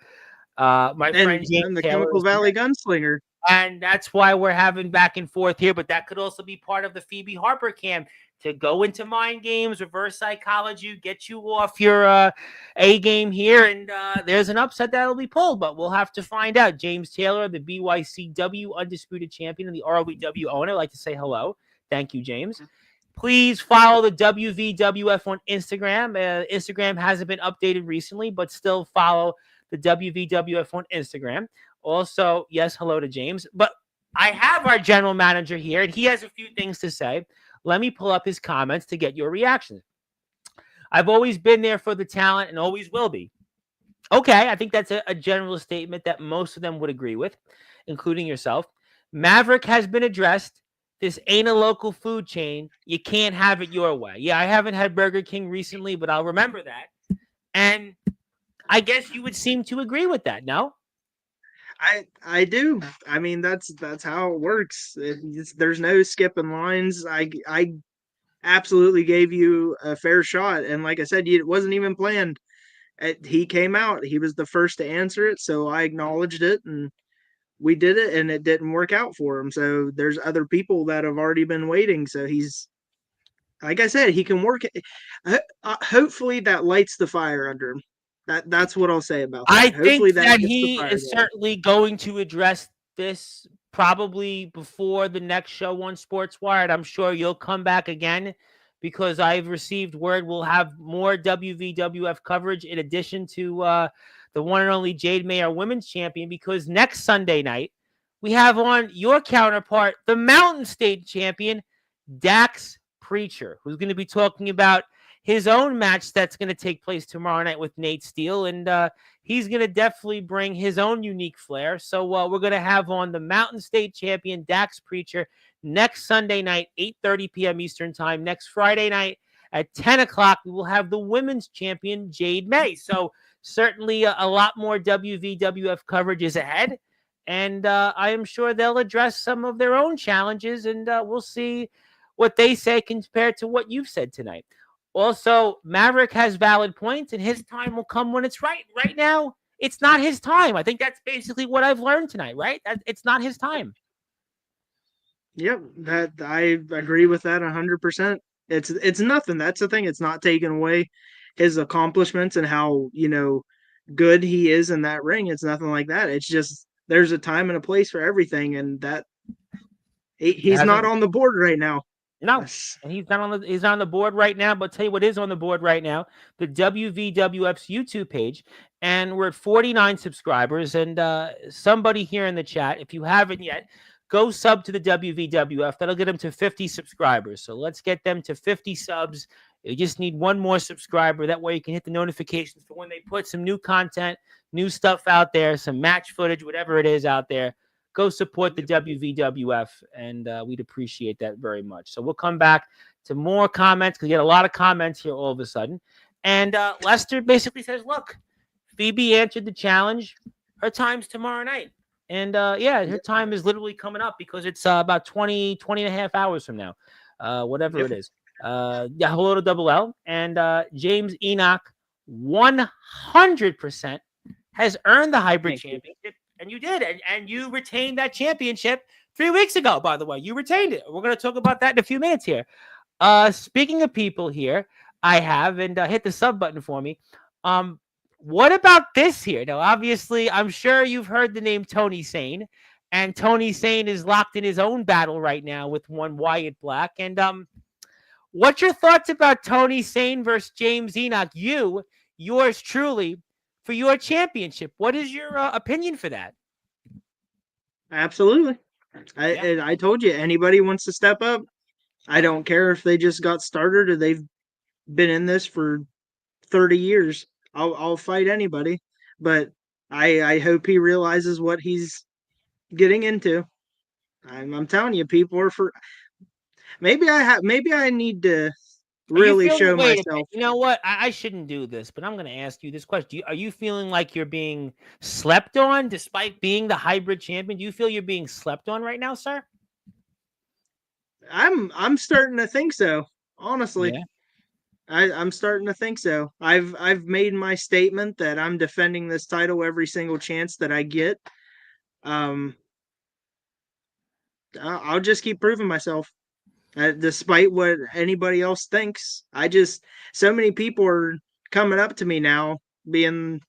My friend James and the Taylor Chemical Valley Gunslinger. And that's why we're having back and forth here. But that could also be part of the Phoebe Harper camp to go into mind games, reverse psychology, get you off your A game here. And there's an upset that'll be pulled, but we'll have to find out. James Taylor, the BYCW undisputed champion and the ROEW owner, I'd like to say hello. Thank you, James. Please follow the WVWF on Instagram. Instagram hasn't been updated recently, but still follow the WVWF on Instagram. Also, yes, hello to James. But I have our general manager here, and he has a few things to say. Let me pull up his comments to get your reaction. I've always been there for the talent and always will be. Okay, I think that's a general statement that most of them would agree with, including yourself. Maverick has been addressed. This ain't a local food chain. You can't have it your way. Yeah, I haven't had Burger King recently, but I'll remember that. And I guess you would seem to agree with that, no? I do. I mean, that's how it works. There's no skipping lines. I absolutely gave you a fair shot, and like I said, it wasn't even planned. He came out. He was the first to answer it, so I acknowledged it, and we did it, and it didn't work out for him. So there's other people that have already been waiting. So he's, like I said, he can work. Hopefully, that lights the fire under him. That's what I'll say about that. I Hopefully think that gets the he fire is going. certainly going to address this probably before the next show on Sportswire. I'm sure you'll come back again because I've received word we'll have more WVWF coverage in addition to the one and only Jade Mayer Women's Champion, because next Sunday night we have on your counterpart, the Mountain State Champion, Dax Preacher, who's going to be talking about his own match that's going to take place tomorrow night with Nate Steele. And he's going to definitely bring his own unique flair. So we're going to have on the Mountain State Champion, Dax Preacher, next Sunday night, 8:30 p.m. Eastern Time. Next Friday night at 10 o'clock, we will have the Women's Champion, Jade May. So certainly a lot more WVWF coverage is ahead. And I am sure they'll address some of their own challenges, and we'll see what they say compared to what you've said tonight. Also, Maverick has valid points, and his time will come when it's right. Right now, it's not his time. I think that's basically what I've learned tonight, right? It's not his time. Yep, that I agree with that 100%. It's nothing. That's the thing. It's not taking away his accomplishments and how, good he is in that ring. It's nothing like that. It's just there's a time and a place for everything, and that It he's not hasn't. on the board right now. No, and he's on the board right now. But tell you what is on the board right now: the WVWF's YouTube page, and we're at 49 subscribers. And somebody here in the chat, if you haven't yet, go sub to the WVWF. That'll get them to 50 subscribers. So let's get them to 50 subs. You just need one more subscriber. That way you can hit the notifications for when they put some new content, new stuff out there, some match footage, whatever it is out there. Go support the WVWF, and we'd appreciate that very much. So we'll come back to more comments because we get a lot of comments here all of a sudden. And Lester basically says, look, Phoebe answered the challenge. Her time's tomorrow night. And her time is literally coming up because it's about 20 and a half hours from now, whatever it is. Hello to Double L. And James Enoch, 100% has earned the hybrid championship. And you did, and you retained that championship 3 weeks ago, by the way. You retained it. We're going to talk about that in a few minutes here. Speaking of people here, I have, and hit the sub button for me. What about this here? Now, obviously, I'm sure you've heard the name Tony Sane, and Tony Sane is locked in his own battle right now with one Wyatt Black. And what's your thoughts about Tony Sane versus James Enoch? Yours truly, for your championship. What is your opinion for that? Absolutely. I told you, anybody wants to step up. I don't care if they just got started or they've been in this for 30 years. I'll fight anybody, but I hope he realizes what he's getting into. I'm telling you, people are for. Maybe I need to really show myself. You know what? I shouldn't do this, but I'm going to ask you this question. Are you feeling like you're being slept on despite being the hybrid champion? Do you feel you're being slept on right now, sir? I'm starting to think so, honestly. Yeah. I'm starting to think so. I've made my statement that I'm defending this title every single chance that I get. I'll just keep proving myself. Despite what anybody else thinks. So many people are coming up to me now being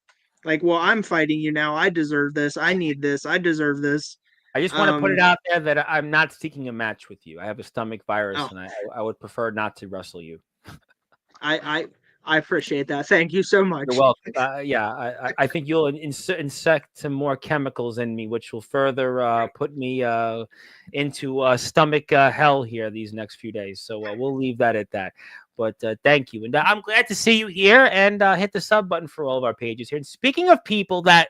like, well, I'm fighting you now. I deserve this. I need this. I deserve this. I just want to put it out there that I'm not seeking a match with you. I have a stomach virus, and I would prefer not to wrestle you. I appreciate that. Thank you so much. You're welcome. I think you'll insect some more chemicals in me, which will further put me into stomach hell here these next few days. So we'll leave that at that. But thank you. And I'm glad to see you here, and hit the sub button for all of our pages here. And speaking of people that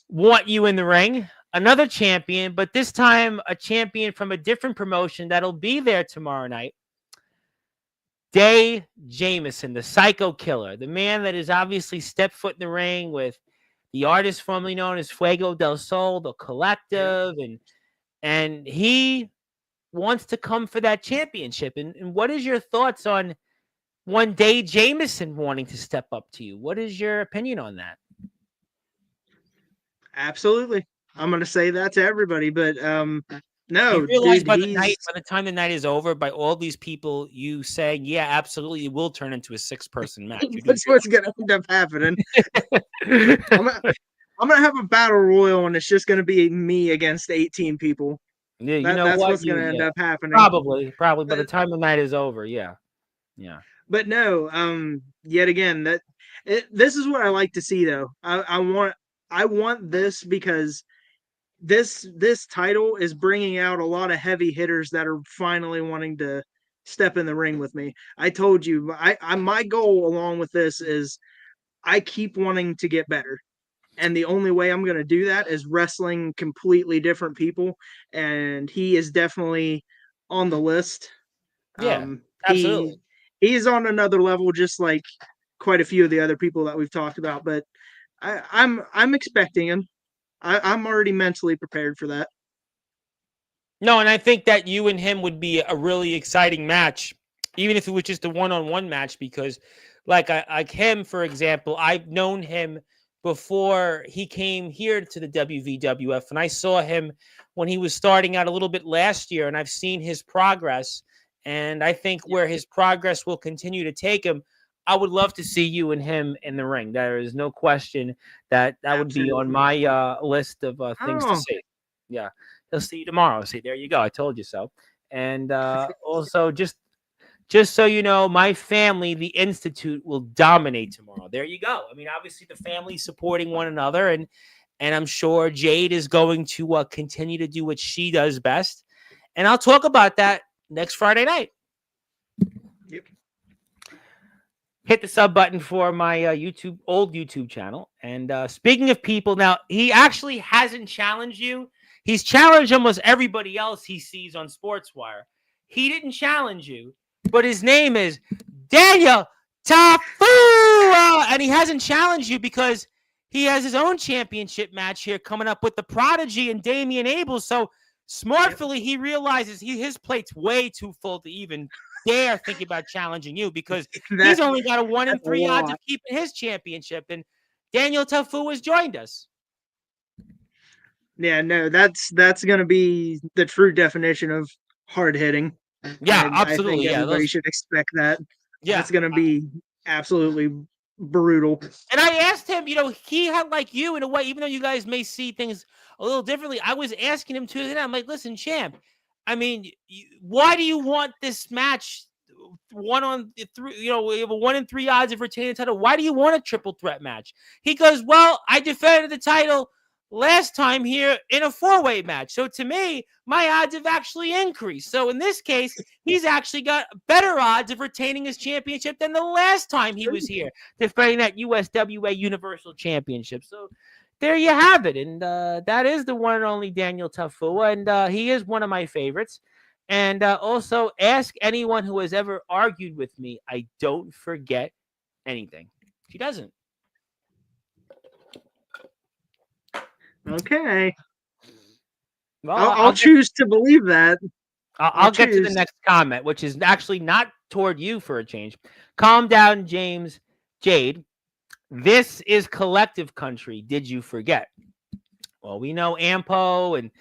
want you in the ring, another champion, but this time a champion from a different promotion that'll be there tomorrow night. Day Jameson, the Psycho Killer, the man that has obviously stepped foot in the ring with the artist formerly known as Fuego del Sol, the Collective, and he wants to come for that championship. And what is your thoughts on one Day Jameson wanting to step up to you? What is your opinion on that? Absolutely. I'm going to say that to everybody, but no, you realize dude, by the time the night is over, by all these people, you saying, yeah, absolutely, it will turn into a 6-person match. That's what's going to end up happening. I'm going to have a battle royal, and it's just going to be me against 18 people. Yeah, that's what's going to end up happening. Probably by the time the night is over. Yeah. But no, yet again, this is what I like to see, though. I want this because this title is bringing out a lot of heavy hitters that are finally wanting to step in the ring with me. I told you, my goal along with this is I keep wanting to get better. And the only way I'm going to do that is wrestling completely different people. And he is definitely on the list. Yeah, absolutely. He's on another level, just like quite a few of the other people that we've talked about. But I'm expecting him. I'm already mentally prepared for that. No, and I think that you and him would be a really exciting match, even if it was just a one-on-one match, because like him, for example, I've known him before he came here to the WVWF. And I saw him when he was starting out a little bit last year, and I've seen his progress. And I think where his progress will continue to take him, I would love to see you and him in the ring. There is no question that would be on Absolutely. my list of things to Oh, see. Yeah, he'll see you tomorrow. See, there you go. I told you so. And also, just so you know, my family, the Institute, will dominate tomorrow. There you go. I mean, obviously, the family supporting one another, and I'm sure Jade is going to continue to do what she does best. And I'll talk about that next Friday night. yep. Hit the sub button for my old YouTube channel. And speaking of people, now he actually hasn't challenged you. He's challenged almost everybody else he sees on Sportswire. He didn't challenge you, but his name is Daniel Tafua, and he hasn't challenged you because he has his own championship match here coming up with the Prodigy and Damian Abel. So smartly, he realizes his plate's way too full to even dare think about challenging you because he's only got a 1 in 3 odds of keeping his championship. And Daniel Tafua has joined us. Yeah, no, that's going to be the true definition of hard hitting. Yeah, I think absolutely. everybody should expect that. Yeah. That's going to be absolutely brutal. And I asked him, he had like you in a way, even though you guys may see things a little differently. I was asking him too. And I'm like, listen, champ, I mean, why do you want this match 1 on 3? We have a 1 in 3 odds of retaining the title. Why do you want a triple threat match? He goes, well, I defended the title last time here in a 4-way match. So to me, my odds have actually increased. So in this case, he's actually got better odds of retaining his championship than the last time he was here, defending that USWA Universal Championship. So there you have it. And that is the one and only Daniel Tafua. And he is one of my favorites. And also, ask anyone who has ever argued with me. I don't forget anything. She doesn't. Okay. Well, I'll choose to believe that. I'll get to the next comment, which is actually not toward you for a change. Calm down, James. Jade. This is collective country. Did you forget? Well, we know Ampo and,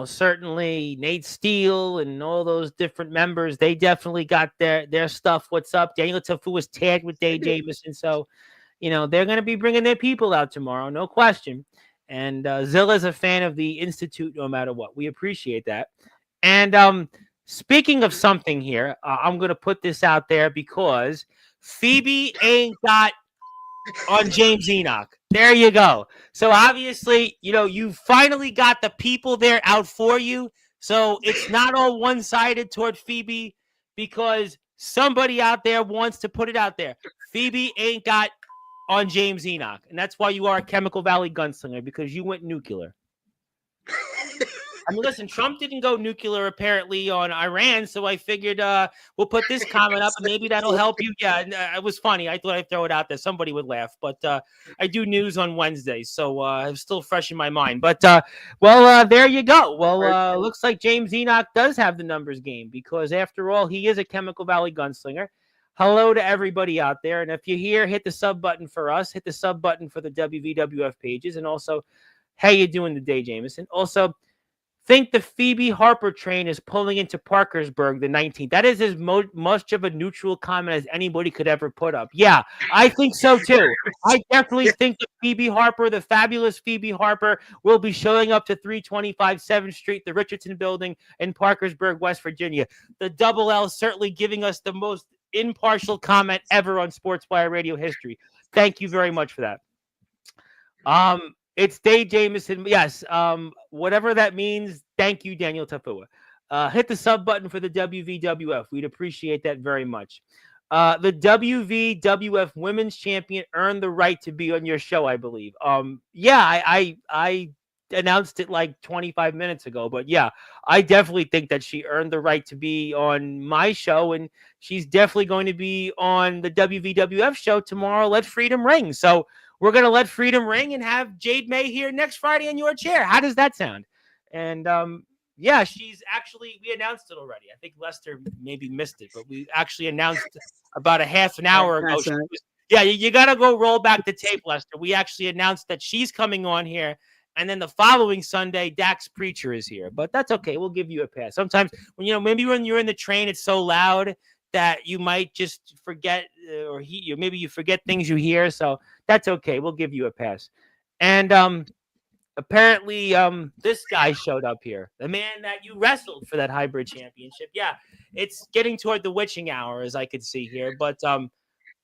certainly Nate Steele and all those different members. They definitely got their stuff. What's up? Daniel Tafua was tagged with Dave Jamieson. So, they're going to be bringing their people out tomorrow. No question. And Zilla's a fan of the Institute no matter what. We appreciate that. And speaking of something here, I'm going to put this out there because Phoebe ain't got on James Enoch. There you go. So obviously, you finally got the people there out for you. So it's not all one-sided toward Phoebe because somebody out there wants to put it out there. Phoebe ain't got on James Enoch. And that's why you are a Chemical Valley gunslinger, because you went nuclear. I mean, listen, Trump didn't go nuclear apparently on Iran, so I figured we'll put this comment up and maybe that'll help you. Yeah, it was funny. I thought I'd throw it out there. Somebody would laugh, but I do news on Wednesdays, so it's still fresh in my mind. But, there you go. Well, looks like James Enoch does have the numbers game because, after all, he is a Chemical Valley gunslinger. Hello to everybody out there. And if you're here, hit the sub button for us. Hit the sub button for the WVWF pages. And also, how you doing today, Jameson? Also, think the Phoebe Harper train is pulling into Parkersburg the 19th. That is as much of a neutral comment as anybody could ever put up. Yeah, I think so too. I definitely think that Phoebe Harper, the fabulous Phoebe Harper, will be showing up to 325 7th Street, the Richardson Building in Parkersburg, West Virginia. The Double L certainly giving us the most impartial comment ever on Sportswire radio history. Thank you very much for that. It's Dave Jamieson. Yes. Whatever that means. Thank you, Daniel Tafua. Hit the sub button for the WVWF. We'd appreciate that very much. The WVWF Women's Champion earned the right to be on your show, I believe. I announced it like 25 minutes ago, but yeah, I definitely think that she earned the right to be on my show, and she's definitely going to be on the WVWF show tomorrow. Let Freedom Ring. So we're going to let Freedom ring and have Jade May here next Friday in your chair. How does that sound? And she's actually, we announced it already. I think Lester maybe missed it, but we actually announced about a half an hour ago. Yeah, you got to go roll back the tape, Lester. We actually announced that she's coming on here, and then the following Sunday, Dax Preacher is here. But that's okay. We'll give you a pass. Sometimes maybe when you're in the train, it's so loud that you might just forget, maybe you forget things you hear. So that's okay. We'll give you a pass. And apparently, this guy showed up here, the man that you wrestled for that hybrid championship. Yeah, it's getting toward the witching hour, as I could see here, but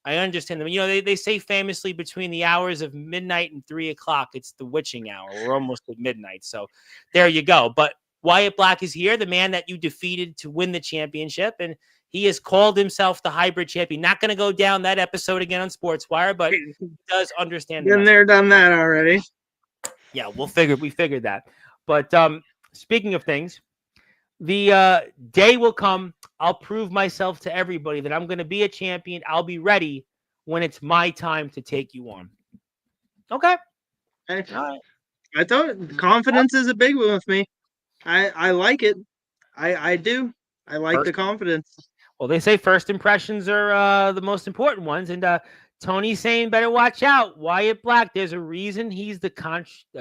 I understand them. They say famously between the hours of midnight and 3 o'clock, it's the witching hour. We're almost at midnight. So there you go. But Wyatt Black is here, the man that you defeated to win the championship. And he has called himself the hybrid champion. Not going to go down that episode again on Sportswire, but he does understand. Been there, done that already. Yeah, we figured that. But speaking of things, the day will come. I'll prove myself to everybody that I'm going to be a champion. I'll be ready when it's my time to take you on. Okay. All right. I thought confidence is a big one with me. I like it. I do. I like the confidence. Well, they say first impressions are the most important ones, and Tony's saying better watch out. Wyatt Black, there's a reason he's the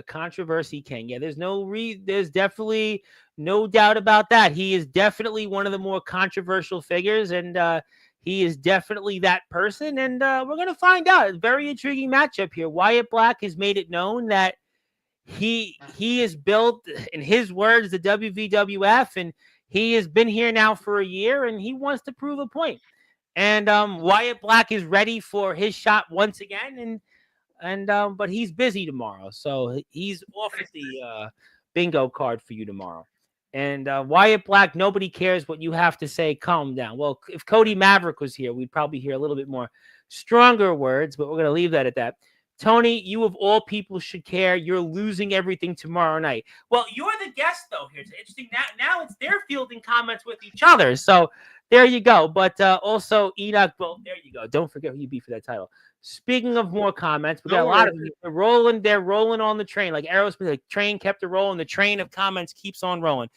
controversy king. Yeah, there's definitely no doubt about that. He is definitely one of the more controversial figures, and he is definitely that person. And we're going to find out. It's a very intriguing matchup here. Wyatt Black has made it known that he is built, in his words, the WVWF, and he has been here now for a year, and he wants to prove a point. And Wyatt Black is ready for his shot once again, but he's busy tomorrow, so he's off the bingo card for you tomorrow. And Wyatt Black, nobody cares what you have to say. Calm down. Well, if Cody Maverick was here, we'd probably hear a little bit more stronger words, but we're going to leave that at that. Tony, you of all people should care. You're losing everything tomorrow night. Well, you're the guest, though. Here's interesting. Now it's their fielding comments with each other. So there you go. But also, Enoch, well, there you go. Don't forget who you beat for that title. Speaking of more comments, we got a lot of them. They're rolling on the train. Like Aerosmith, the train kept it rolling. The train of comments keeps on rolling.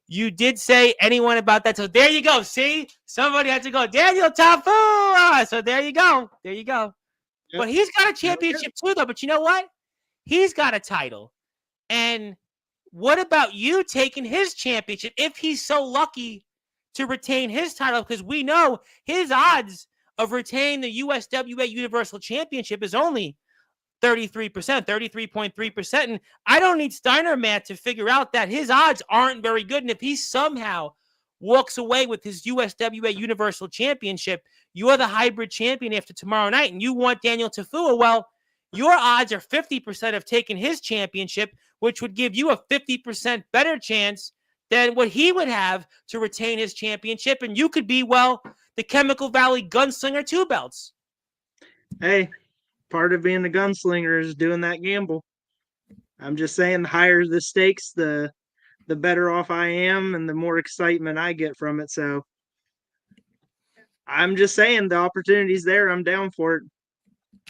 You did say anyone about that. So there you go. See? Somebody had to go. Daniel Tafu. So there you go. There you go. Yep. But he's got a championship too, though. But you know what? He's got a title. And what about you taking his championship if he's so lucky to retain his title? Because we know his odds of retaining the USWA Universal Championship is only 33%, 33.3%. And I don't need Steiner Matt to figure out that his odds aren't very good. And if he somehow walks away with his USWA Universal Championship, you're the hybrid champion after tomorrow night, and you want Daniel Tafua, well, your odds are 50% of taking his championship, which would give you a 50% better chance than what he would have to retain his championship, and you could be, well, the Chemical Valley Gunslinger 2 belts. Hey, part of being a gunslinger is doing that gamble. I'm just saying, the higher the stakes, the better off I am, and the more excitement I get from it. So I'm just saying, the opportunity's there. I'm down for it.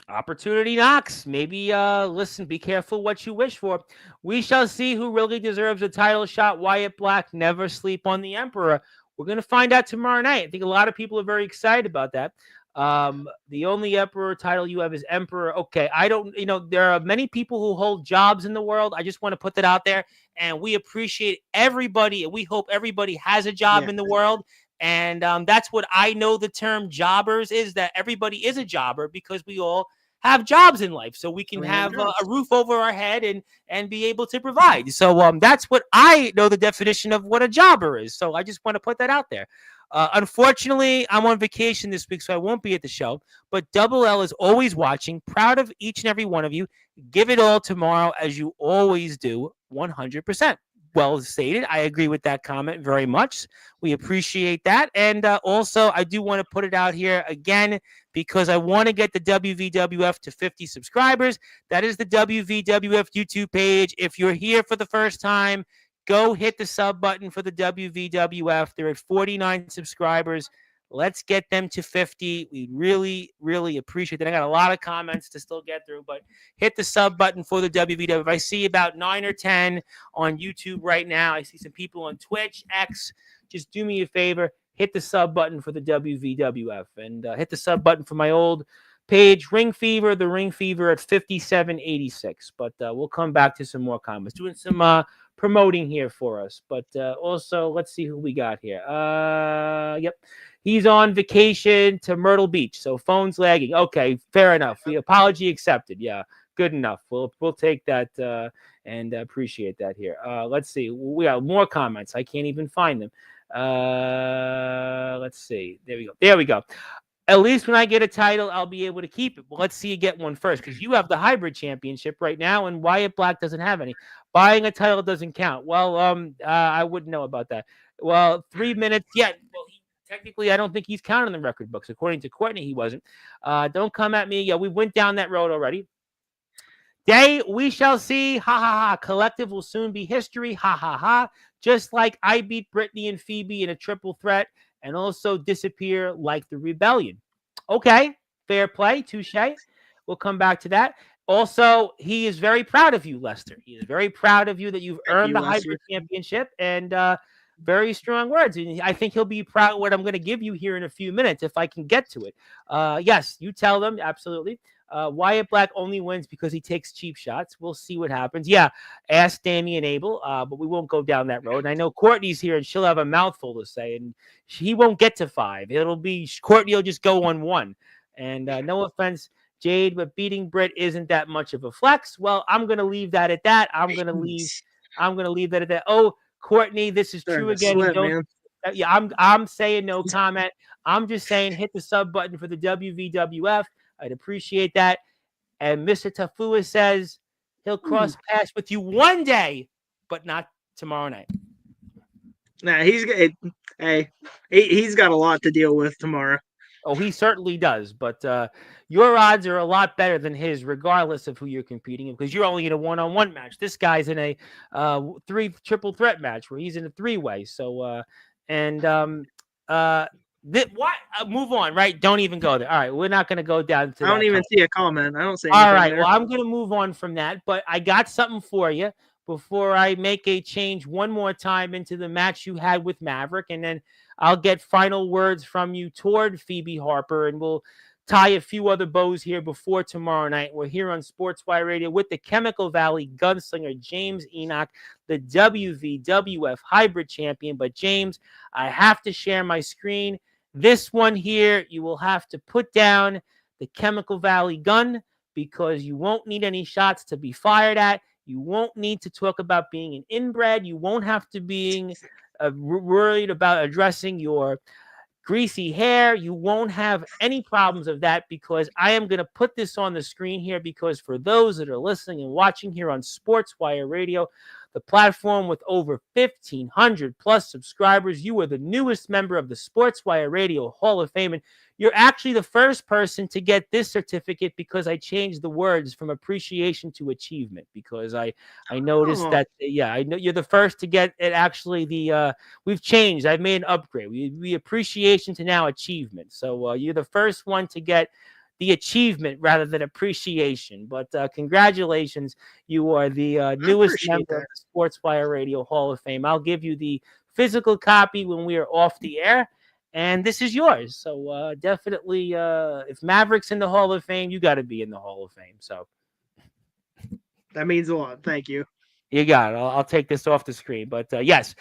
Opportunity knocks. Maybe, listen, be careful what you wish for. We shall see who really deserves a title shot. Wyatt Black, never sleep on the Emperor. We're going to find out tomorrow night. I think a lot of people are very excited about that. The only Emperor title you have is Emperor. Okay, there are many people who hold jobs in the world. I just want to put that out there. And we appreciate everybody. And we hope everybody has a job in the world. And that's what I know the term jobbers is, that everybody is a jobber because we all have jobs in life. So we can have a roof over our head and be able to provide. So that's what I know the definition of what a jobber is. So I just want to put that out there. Unfortunately, I'm on vacation this week, so I won't be at the show. But Double L is always watching. Proud of each and every one of you. Give it all tomorrow, as you always do, 100%. Well stated. I agree with that comment very much. We appreciate that. And also, I do want to put it out here again because I want to get the WVWF to 50 subscribers. That is the WVWF YouTube page. If you're here for the first time, go hit the sub button for the WVWF. They're at 49 subscribers. Let's get them to 50. We really, really appreciate that. I got a lot of comments to still get through, but hit the sub button for the WVWF. I see about 9 or 10 on YouTube right now. I see some people on Twitch, X. Just do me a favor. Hit the sub button for the WVWF and hit the sub button for my old Page, Ring Fever, the Ring Fever at 57.86. But we'll come back to some more comments. Doing some promoting here for us. But also, let's see who we got here. Yep. He's on vacation to Myrtle Beach, so phone's lagging. Okay, fair enough. The apology accepted. Yeah, good enough. We'll take that and appreciate that here. Let's see. We got more comments. I can't even find them. Let's see. There we go. There we go. At least when I get a title, I'll be able to keep it. Well, let's see you get one first, because you have the hybrid championship right now, and Wyatt Black doesn't have any. Buying a title doesn't count. Well, I wouldn't know about that. Well, 3 minutes. Yeah. Well, technically, I don't think he's counted in the record books. According to Courtney, he wasn't. Don't come at me. Yeah, we went down that road already. Day, we shall see. Ha ha ha. Collective will soon be history. Ha ha ha. Just like I beat Brittany and Phoebe in a triple threat and also disappear like the rebellion. Okay, fair play, touche. We'll come back to that. Also, he is very proud of you, Lester. He is very proud of you that you've Thank earned you, the Lester. hybrid championship, and very strong words. And I think he'll be proud of what I'm going to give you here in a few minutes if I can get to it. Yes, you tell them, absolutely. Wyatt Black only wins because he takes cheap shots. We'll see what happens. Yeah, ask Danny and Abel, but we won't go down that road. And I know Courtney's here, and she'll have a mouthful to say, and he won't get to 5. It'll be Courtney will just go on 1. And no offense, Jade, but beating Britt isn't that much of a flex. Well, I'm gonna leave that at that. I'm gonna leave that at that. Oh, Courtney, this is Starting true to again. sweat, Don't. man. Yeah, I'm saying no comment. I'm just saying hit the sub button for the WVWF. I'd appreciate that. And Mr. Tafua says he'll cross paths with you one day, but not tomorrow night. Nah, he's got a lot to deal with tomorrow. Oh, he certainly does. But your odds are a lot better than his, regardless of who you're competing in, because you're only in a one-on-one match. This guy's in a 3 triple threat match where he's in a 3-way. So, what? Move on, right? Don't even go there. All right, we're not going to go down to I that. don't even see a comment. I don't see All anything right, there. well, I'm going to move on from that, but I got something for you before I make a change one more time into the match you had with Maverick, and then I'll get final words from you toward Phoebe Harper, and we'll tie a few other bows here before tomorrow night. We're here on Sportswire Radio with the Chemical Valley gunslinger, James Enoch, the WVWF hybrid champion. But James, I have to share my screen. This one here, you will have to put down the Chemical Valley gun, because you won't need any shots to be fired at. You won't need to talk about being an inbred. You won't have to be worried about addressing your greasy hair. You won't have any problems of that, because I am going to put this on the screen here, because for those that are listening and watching here on Sportswire Radio, the platform with over 1,500 plus subscribers, you are the newest member of the Sportswire Radio Hall of Fame. And you're actually the first person to get this certificate, because I changed the words from appreciation to achievement, because I noticed that, yeah, I know you're the first to get it. Actually, we've changed. I've made an upgrade. We appreciation to now achievement. So you're the first one to get the achievement rather than appreciation. But congratulations. You are the newest member of the Sportswire Radio Hall of Fame. I'll give you the physical copy when we are off the air, and this is yours. So definitely, if Maverick's in the Hall of Fame, you got to be in the Hall of Fame. So that means a lot. Thank you. You got it. I'll take this off the screen. But yes,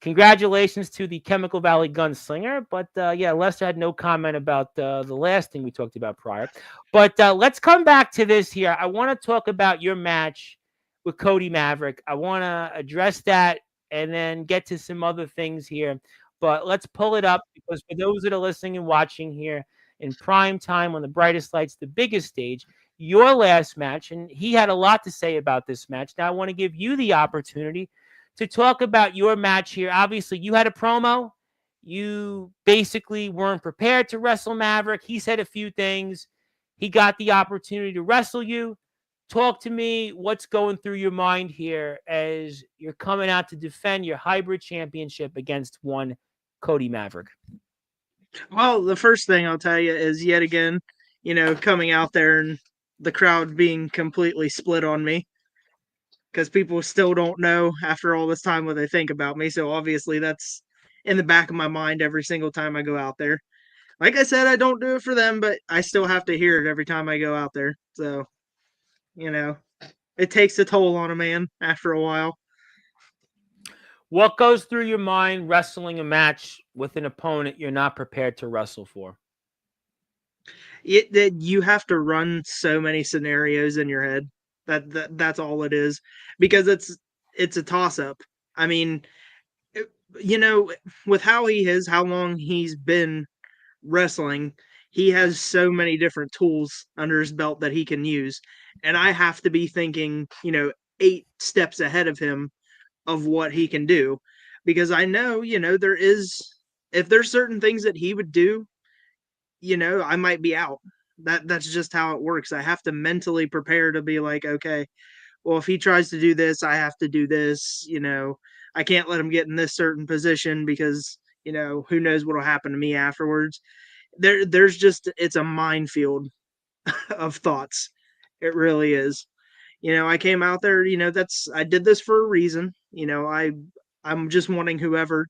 congratulations to the Chemical Valley gunslinger. But yeah, Lester had no comment about the last thing we talked about prior. But let's come back to this here. I want to talk about your match with Cody Maverick. I want to address that and then get to some other things here. But let's pull it up, because for those that are listening and watching here in prime time on the brightest lights, the biggest stage, your last match, and he had a lot to say about this match. Now I want to give you the opportunity to talk about your match here. Obviously, you had a promo. You basically weren't prepared to wrestle Maverick. He said a few things. He got the opportunity to wrestle you. Talk to me. What's going through your mind here as you're coming out to defend your hybrid championship against one Cody Maverick? Well, the first thing I'll tell you is, yet again, coming out there and the crowd being completely split on me, because people still don't know after all this time what they think about me. So obviously that's in the back of my mind every single time I go out there. Like I said, I don't do it for them, but I still have to hear it every time I go out there. So, you know, it takes a toll on a man after a while. What goes through your mind wrestling a match with an opponent you're not prepared to wrestle for? That you have to run so many scenarios in your head. That's all it is, because it's a toss up. I mean, it- you know, with how he is, how long he's been wrestling, he has so many different tools under his belt that he can use, and I have to be thinking, 8 steps ahead of him of what he can do, because I know, there is, if there's certain things that he would do, I might be out. That's just how it works. I have to mentally prepare to be like, okay, well, if he tries to do this, I have to do this. I can't let him get in this certain position because who knows what'll happen to me afterwards. There's just, it's a minefield of thoughts. It really is. I came out there. I did this for a reason. I'm just wanting whoever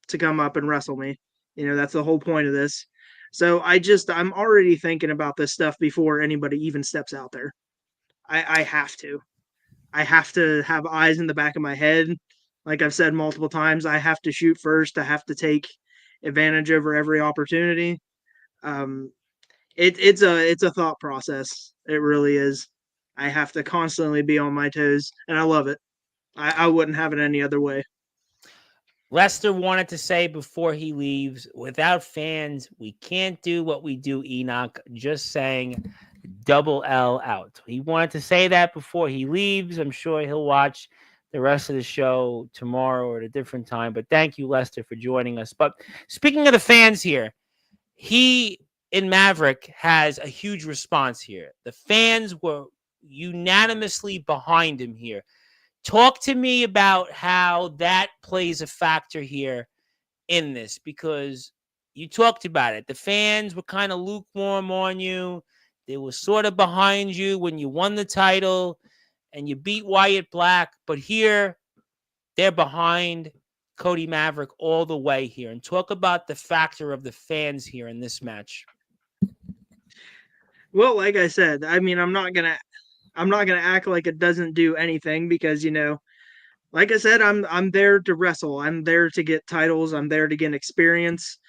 to come up and wrestle me. That's the whole point of this. So I'm already thinking about this stuff before anybody even steps out there. I have to. I have to have eyes in the back of my head. Like I've said multiple times, I have to shoot first. I have to take advantage over every opportunity. Um, it's a thought process. It really is. I have to constantly be on my toes, and I love it. I wouldn't have it any other way. Lester wanted to say before he leaves, without fans, we can't do what we do, Enoch. Just saying, double L out. He wanted to say that before he leaves. I'm sure he'll watch the rest of the show tomorrow or at a different time. But thank you, Lester, for joining us. But speaking of the fans here, he in Maverick has a huge response here. The fans were unanimously behind him here. Talk to me about how that plays a factor here in this, because you talked about it. The fans were kind of lukewarm on you. They were sort of behind you when you won the title and you beat Wyatt Black, but here they're behind Cody Maverick all the way here. And talk about the factor of the fans here in this match. Well, like I said, I mean, I'm not gonna act like it doesn't do anything, because like I said, I'm there to wrestle. I'm there to get titles. I'm there to get experience.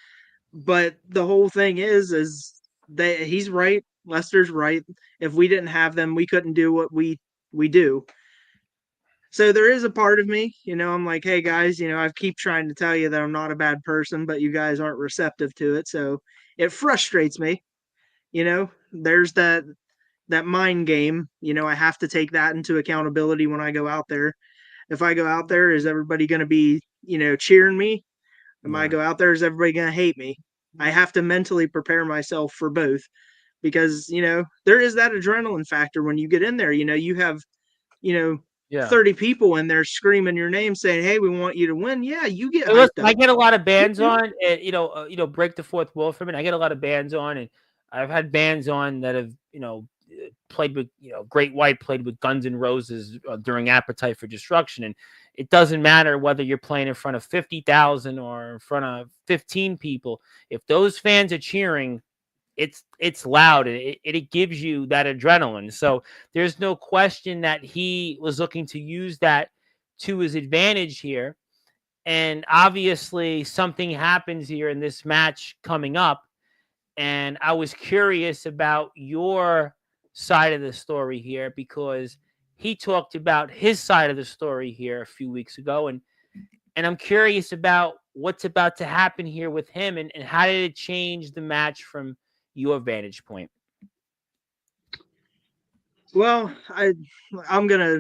But the whole thing is that he's right. Lester's right. If we didn't have them, we couldn't do what we do. So there is a part of me, I'm like, hey guys, I keep trying to tell you that I'm not a bad person, but you guys aren't receptive to it. So it frustrates me. There's that mind game. I have to take that into accountability when I go out there. If I go out there, is everybody going to be, cheering me? Am I Yeah. go out there, is everybody going to hate me? I have to mentally prepare myself for both, because, there is that adrenaline factor when you get in there. You have, you know, Yeah. 30 people in there screaming your name saying, hey, we want you to win. Yeah, you get Hey, listen, hyped I up. get a lot of You bands do. on, and break the fourth wall for a minute. I get a lot of bands on, and I've had bands on that have, played with, Great White played with Guns N' Roses during Appetite for Destruction, and it doesn't matter whether you're playing in front of 50,000 or in front of 15 people. If those fans are cheering, it's loud. It gives you that adrenaline. So there's no question that he was looking to use that to his advantage here, and obviously, something happens here in this match coming up. And I was curious about your side of the story here, because he talked about his side of the story here a few weeks ago. And I'm curious about what's about to happen here with him, and how did it change the match from your vantage point? Well, I'm gonna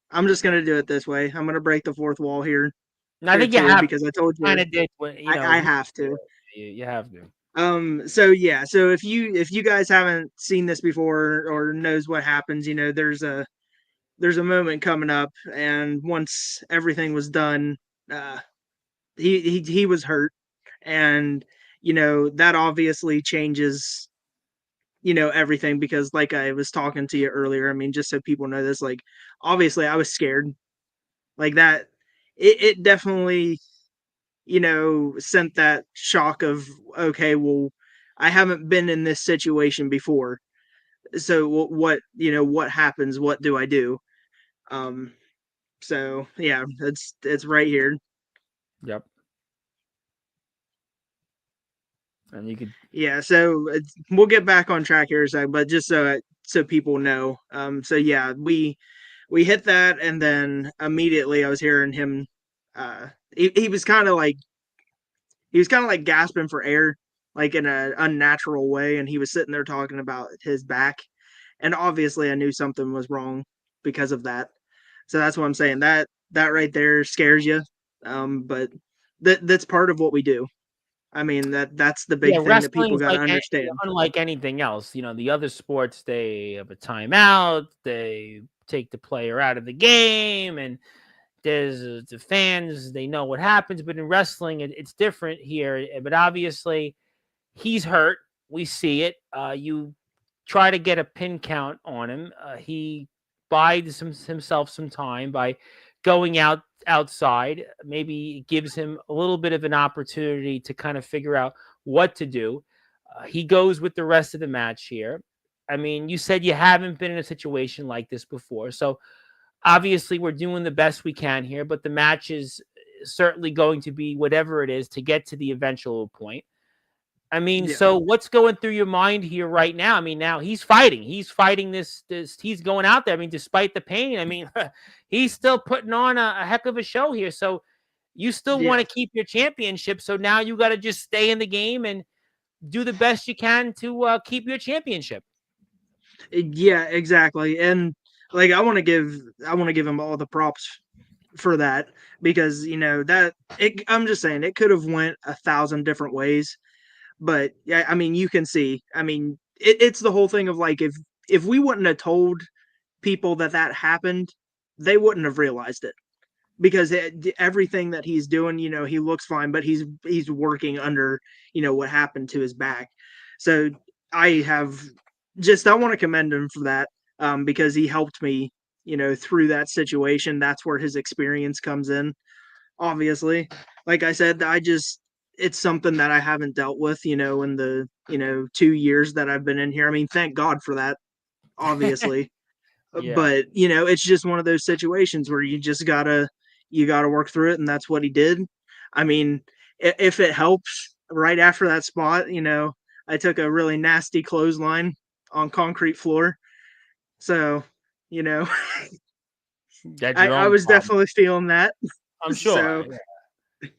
I'm just gonna do it this way. I'm gonna break the fourth wall here And I here think you too, have because I told you kind of did what I have to. you have to. So yeah, so if you guys haven't seen this before or knows what happens, there's a moment coming up, and once everything was done, uh he was hurt, and that obviously changes everything, because like I was talking to you earlier, I mean, just so people know this, like, obviously I was scared, like that. It definitely sent that shock of, okay, well, I haven't been in this situation before. So what what happens? What do I do? Um, so yeah, it's right here. Yep. And you could. Yeah, so we'll get back on track here, so but just so people know. So yeah, we hit that, and then immediately I was hearing him. He was kind of like gasping for air, like in a unnatural way, and he was sitting there talking about his back, and obviously I knew something was wrong because of that. So that's what I'm saying. That right there scares you, but that's part of what we do. I mean that's the Yeah, big thing that wrestling people is got to like understand. unlike anything else. The other sports, they have a timeout, they take the player out of the game, and there's the fans, they know what happens. But in wrestling, it's different here. But obviously, he's hurt. We see it. You try to get a pin count on him. He bides himself some time by going outside. Maybe it gives him a little bit of an opportunity to kind of figure out what to do. He goes with the rest of the match here. I mean, you said you haven't been in a situation like this before. So obviously, we're doing the best we can here, but the match is certainly going to be whatever it is to get to the eventual point. I mean, Yeah, so what's going through your mind here right now? I mean, now he's fighting. He's fighting this. He's going out there. I mean, despite the pain, I mean, he's still putting on a heck of a show here. So you still want yeah, to keep your championship. So now you got to just stay in the game and do the best you can to keep your championship. yeah, exactly. And like I want to give him all the props for that because that I'm just saying it could have went 1,000 different ways. But yeah, I mean, you can see. I mean, it's the whole thing of like if we wouldn't have told people that happened, they wouldn't have realized it because everything that he's doing, he looks fine, but he's working under what happened to his back. So I have I want to commend him for that because he helped me, through that situation. That's where his experience comes in. Obviously, like I said, it's something that I haven't dealt with, in the 2 years that I've been in here. I mean, thank God for that. Obviously, Yeah. but it's just one of those situations where you gotta work through it, and that's what he did. I mean, if it helps, right after that spot, I took a really nasty clothesline on concrete floor, so you know That's I, your I own was problem. definitely feeling that. I'm sure. So, Yeah,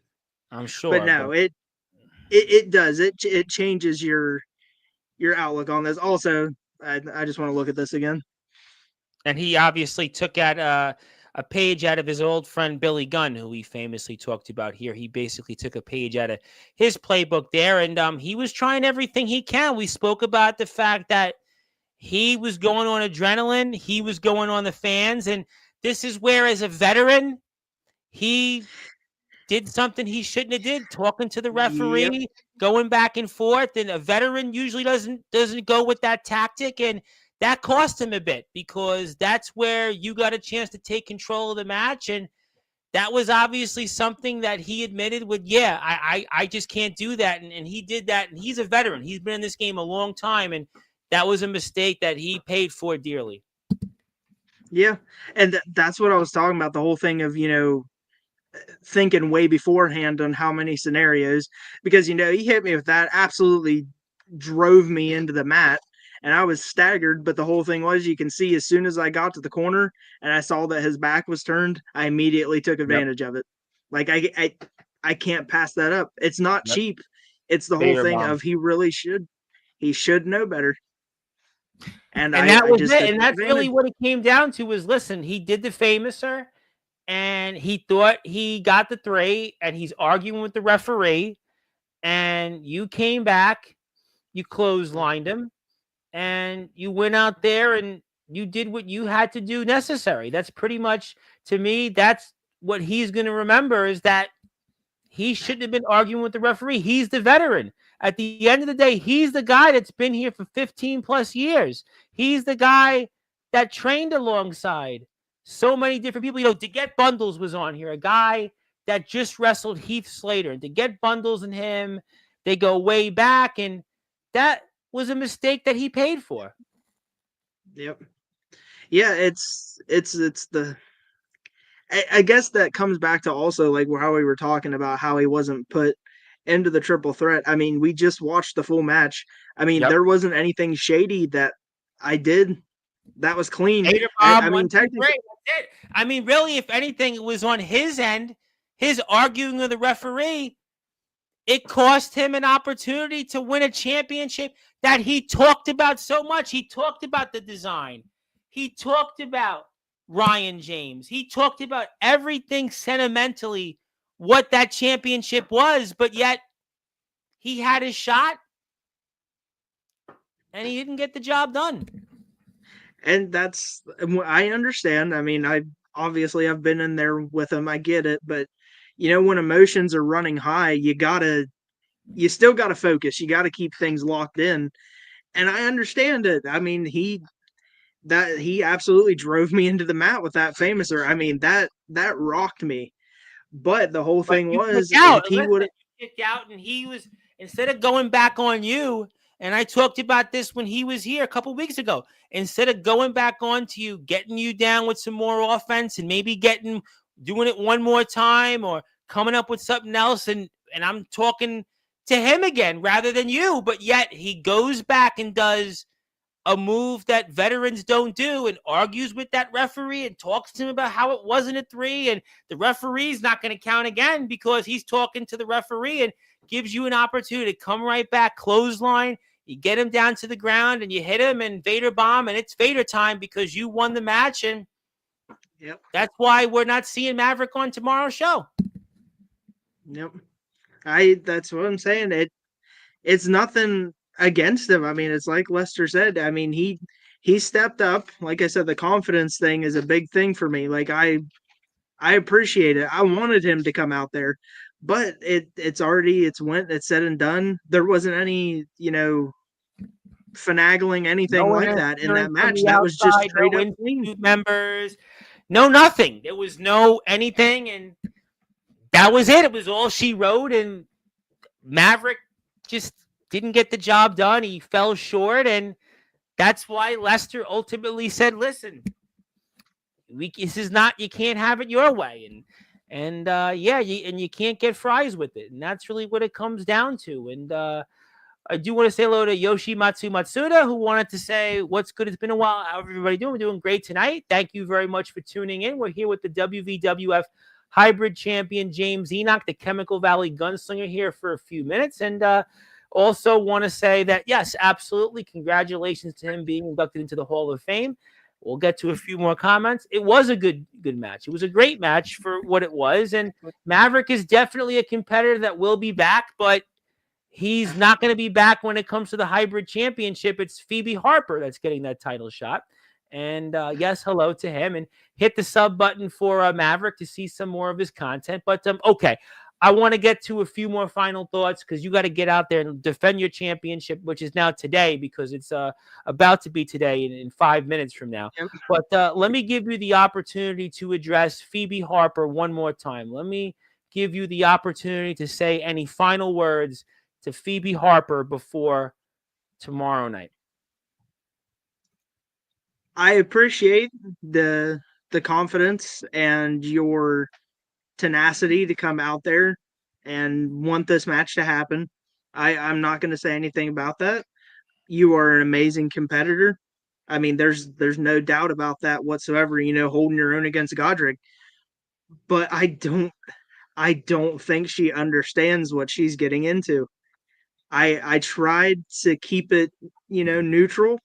I'm but sure. But no, it does it changes your outlook on this. Also, I just want to look at this again. and he obviously took out a page out of his old friend Billy Gunn, who we famously talked about here. He basically took a page out of his playbook there, and he was trying everything he can. We spoke about the fact that he was going on adrenaline, he was going on the fans, and this is where, as a veteran, he did something he shouldn't have did, talking to the Yep. referee, going back and forth. And a veteran usually doesn't go with that tactic, and that cost him a bit because that's where you got a chance to take control of the match. And that was obviously something that he admitted with, yeah, I just can't do that. And he did that. And he's a veteran. He's been in this game a long time. And that was a mistake that he paid for dearly. Yeah, and that's what I was talking about. The whole thing of thinking way beforehand on how many scenarios, because he hit me with that, absolutely drove me into the mat, and I was staggered. But the whole thing was, you can see as soon as I got to the corner and I saw that his back was turned, I immediately took Yep. advantage of it. Like I can't pass that up. It's not Yep. cheap. It's the whole Favor thing bomb. of he should know better, and And I that I was just it. took And that's really advantage. what it came down to was, listen, he did the famous, sir, and he thought he got the three, and he's arguing with the referee, and you came back, you clotheslined him, and you went out there and you did what you had to do necessary. That's pretty much, to me, that's what he's going to remember, is that he shouldn't have been arguing with the referee. He's the veteran. At the end of the day, he's the guy that's been here for 15 plus years. He's the guy that trained alongside so many different people. To get Bundles was on here, a guy that just wrestled Heath Slater. And to get Bundles and him, they go way back. And that was a mistake that he paid for. Yep. Yeah, it's the I guess that comes back to also like how we were talking about how he wasn't put into the triple threat. I mean, we just watched the full match. I mean, Yep. there wasn't anything shady that I did. That was clean. Hater I, bomb, I one, mean, two, technically, three. That's it. I mean, really, if anything, it was on his end, his arguing with the referee. It cost him an opportunity to win a championship that he talked about so much. He talked about the design. He talked about Ryan James. He talked about everything sentimentally, what that championship was, but yet he had his shot and he didn't get the job done. and that's I understand. I mean, I've been in there with him. I get it, but when emotions are running high, you still gotta focus. You gotta keep things locked in, and I understand it. I mean, he absolutely drove me into the mat with that famouser. I mean, that rocked me. But the whole But thing you was kicked out. if he Listen, would you kicked out, and he was, instead of going back on you, and I talked about this when he was here a couple weeks ago. Instead of going back on to you, getting you down with some more offense, and maybe doing it one more time, or coming up with something else, and I'm talking to him again rather than you. But yet he goes back and does a move that veterans don't do, and argues with that referee and talks to him about how it wasn't a 3, and the referee's not going to count again because he's talking to the referee, and gives you an opportunity to come right back, clothesline, you get him down to the ground and you hit him and Vader bomb, and it's Vader time because you won the match. And Yep. that's why we're not seeing Maverick on tomorrow's show. Yep. That's what I'm saying. It's nothing against him. I mean, it's like Lester said. I mean, he stepped up. Like I said, the confidence thing is a big thing for me. Like I appreciate it. I wanted him to come out there, but it's said and done. There wasn't any, finagling anything No like that in that interference from match. the That was just outside, straight no up clean. institute members, no nothing. There was no anything, and that was it. It was all she wrote, and Maverick just didn't get the job done. He fell short, and that's why Lester ultimately said, "Listen, this is not. You can't have it your way." And yeah, you can't get fries with it, and that's really what it comes down to. And I do want to say hello to Yoshimatsu Matsuda, who wanted to say, "What's good? It's been a while. How's everybody doing? We're doing great tonight. Thank you very much for tuning in. We're here with the WVWF Hybrid Champion James Enoch, the Chemical Valley Gunslinger, here for a few minutes, and also want to say that yes, absolutely, congratulations to him being inducted into the Hall of Fame. We'll get to a few more comments. It was a good match. It was a great match for what it was, and Maverick is definitely a competitor that will be back, but he's not going to be back when it comes to the hybrid championship. It's Phoebe Harper that's getting that title shot. And yes, hello to him. And hit the sub button for Maverick to see some more of his content. But okay, I want to get to a few more final thoughts because you got to get out there and defend your championship, which is now today because it's about to be today in 5 minutes from now. Yep. But let me give you the opportunity to address Phoebe Harper one more time. Let me give you the opportunity to say any final words to Phoebe Harper before tomorrow night. I appreciate the confidence and your tenacity to come out there and want this match to happen. I'm not going to say anything about that. You are an amazing competitor. I mean, there's no doubt about that whatsoever. Holding your own against Godric, but I don't think she understands what she's getting into. I tried to keep it neutral.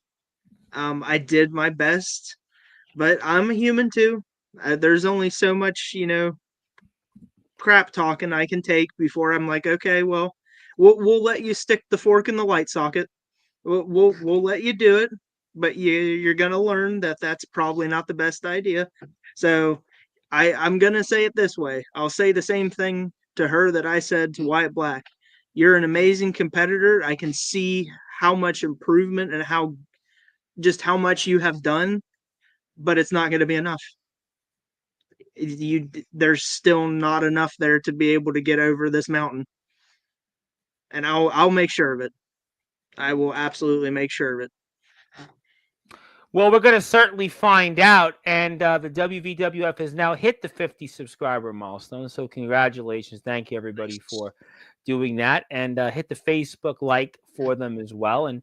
I did my best, but I'm a human too. There's only so much crap talking I can take before I'm like, okay, well, we'll let you stick the fork in the light socket. We'll let you do it, but you're gonna learn that that's probably not the best idea. So I'm gonna say it this way. I'll say the same thing to her that I said to Wyatt Black. You're an amazing competitor. I can see how much improvement and how much you have done, but it's not going to be enough. There's still not enough there to be able to get over this mountain, and I'll make sure of it. I will absolutely make sure of it. Well, we're going to certainly find out. And the WVWF has now hit the 50 subscriber milestone. So, congratulations. Thank you, everybody, for doing that. And hit the Facebook like for them as well. And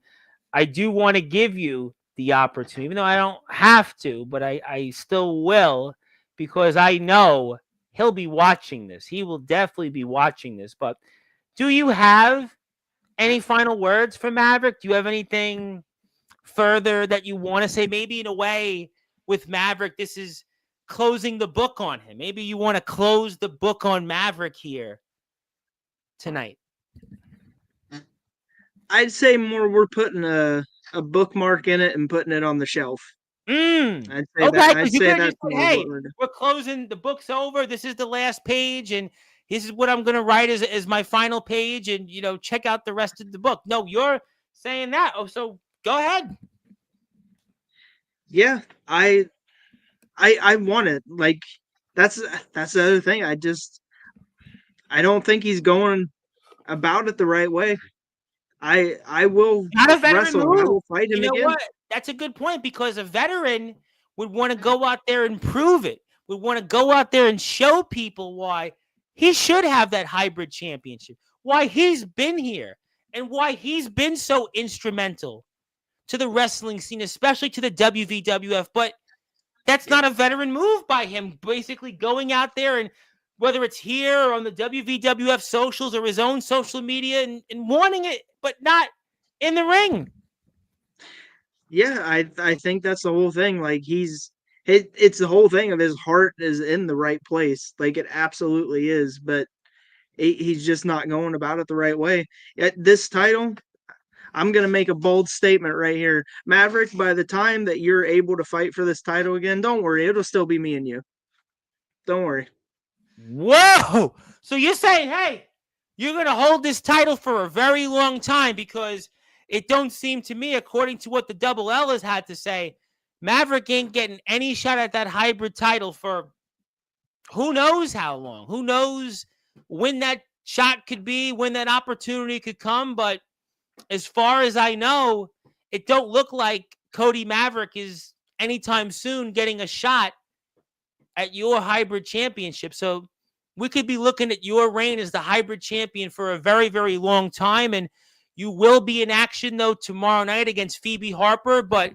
I do want to give you the opportunity, even though I don't have to, but I still will because I know he'll be watching this. He will definitely be watching this. But do you have any final words for Maverick? Do you have anything further that you want to say? Maybe in a way with Maverick, this is closing the book on him. Maybe you want to close the book on Maverick here tonight. I'd say more we're putting a bookmark in it and putting it on the shelf. I'd say Okay, that. because I'd you say could have that's just said, more what "Hey, we're doing. we're closing the book's over. This is the last page, and this is what I'm going to write as my final page, and check out the rest of the book." No, you're saying that. Oh, so go ahead. Yeah, I want it. Like that's the other thing. I don't think he's going about it the right way. I will Not a veteran wrestle him. I move. will fight You him know again. what? That's a good point because a veteran would want to go out there and prove it. Would want to go out there and show people why he should have that hybrid championship. Why he's been here and why he's been so instrumental to the wrestling scene, especially to the WVWF. But that's not a veteran move by him. Basically going out there and whether it's here or on the WVWF socials or his own social media and wanting it, but not in the ring. Yeah, I think that's the whole thing. Like it's the whole thing of his heart is in the right place. Like it absolutely is, but he's just not going about it the right way. At this title, I'm gonna make a bold statement right here, Maverick. By the time that you're able to fight for this title again, don't worry, it'll still be me and you. Don't worry. Whoa! So you're saying, hey, you're going to hold this title for a very long time because it don't seem to me, according to what the Double L has had to say, Maverick ain't getting any shot at that hybrid title for who knows how long. Who knows when that shot could be, when that opportunity could come. But as far as I know, it don't look like Cody Maverick is anytime soon getting a shot at your hybrid championship. So we could be looking at your reign as the hybrid champion for a very, very long time. And you will be in action, though, tomorrow night against Phoebe Harper. But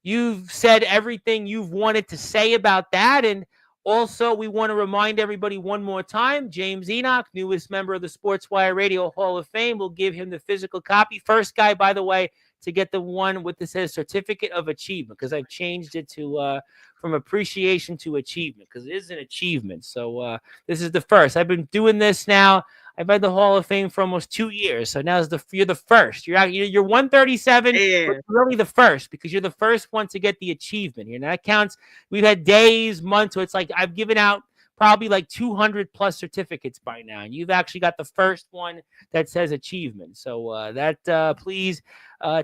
you've said everything you've wanted to say about that. And also, we want to remind everybody one more time, James Enoch, newest member of the Sportswire Radio Hall of Fame, will give him the physical copy. First guy, by the way, to get the one with the says certificate of achievement, because I've changed it to from appreciation to achievement, because it is an achievement. So this is the first. I've been doing this now. I've had the Hall of Fame for almost 2 years. So now you're the first. You're 137, Yeah, but really the first because you're the first one to get the achievement here. Now that counts. We've had days, months, so it's like I've given out probably like 200 plus certificates by now, and you've actually got the first one that says achievement. So please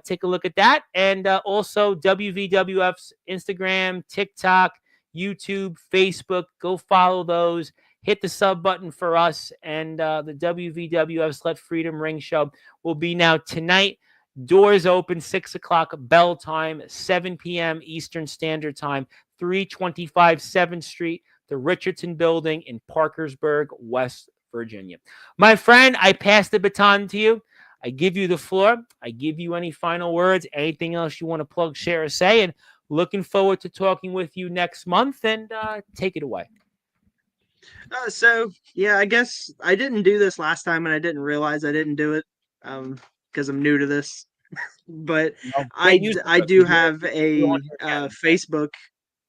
take a look at that, and also WVWF's Instagram, TikTok, YouTube, Facebook. Go follow those. Hit the sub button for us, and the WVWF's Let Freedom Ring show will be now tonight. Doors open 6 o'clock, bell time, 7 p.m. Eastern Standard Time, 325 7th Street, the Richardson Building in Parkersburg, West Virginia. My friend, I pass the baton to you. I give you the floor. I give you any final words, anything else you want to plug, share, or say, and looking forward to talking with you next month, and take it away. So yeah, I guess I didn't do this last time, and I didn't realize I didn't do it because I'm new to this. But No, get used to I it do 'cause have you're on a your account. Facebook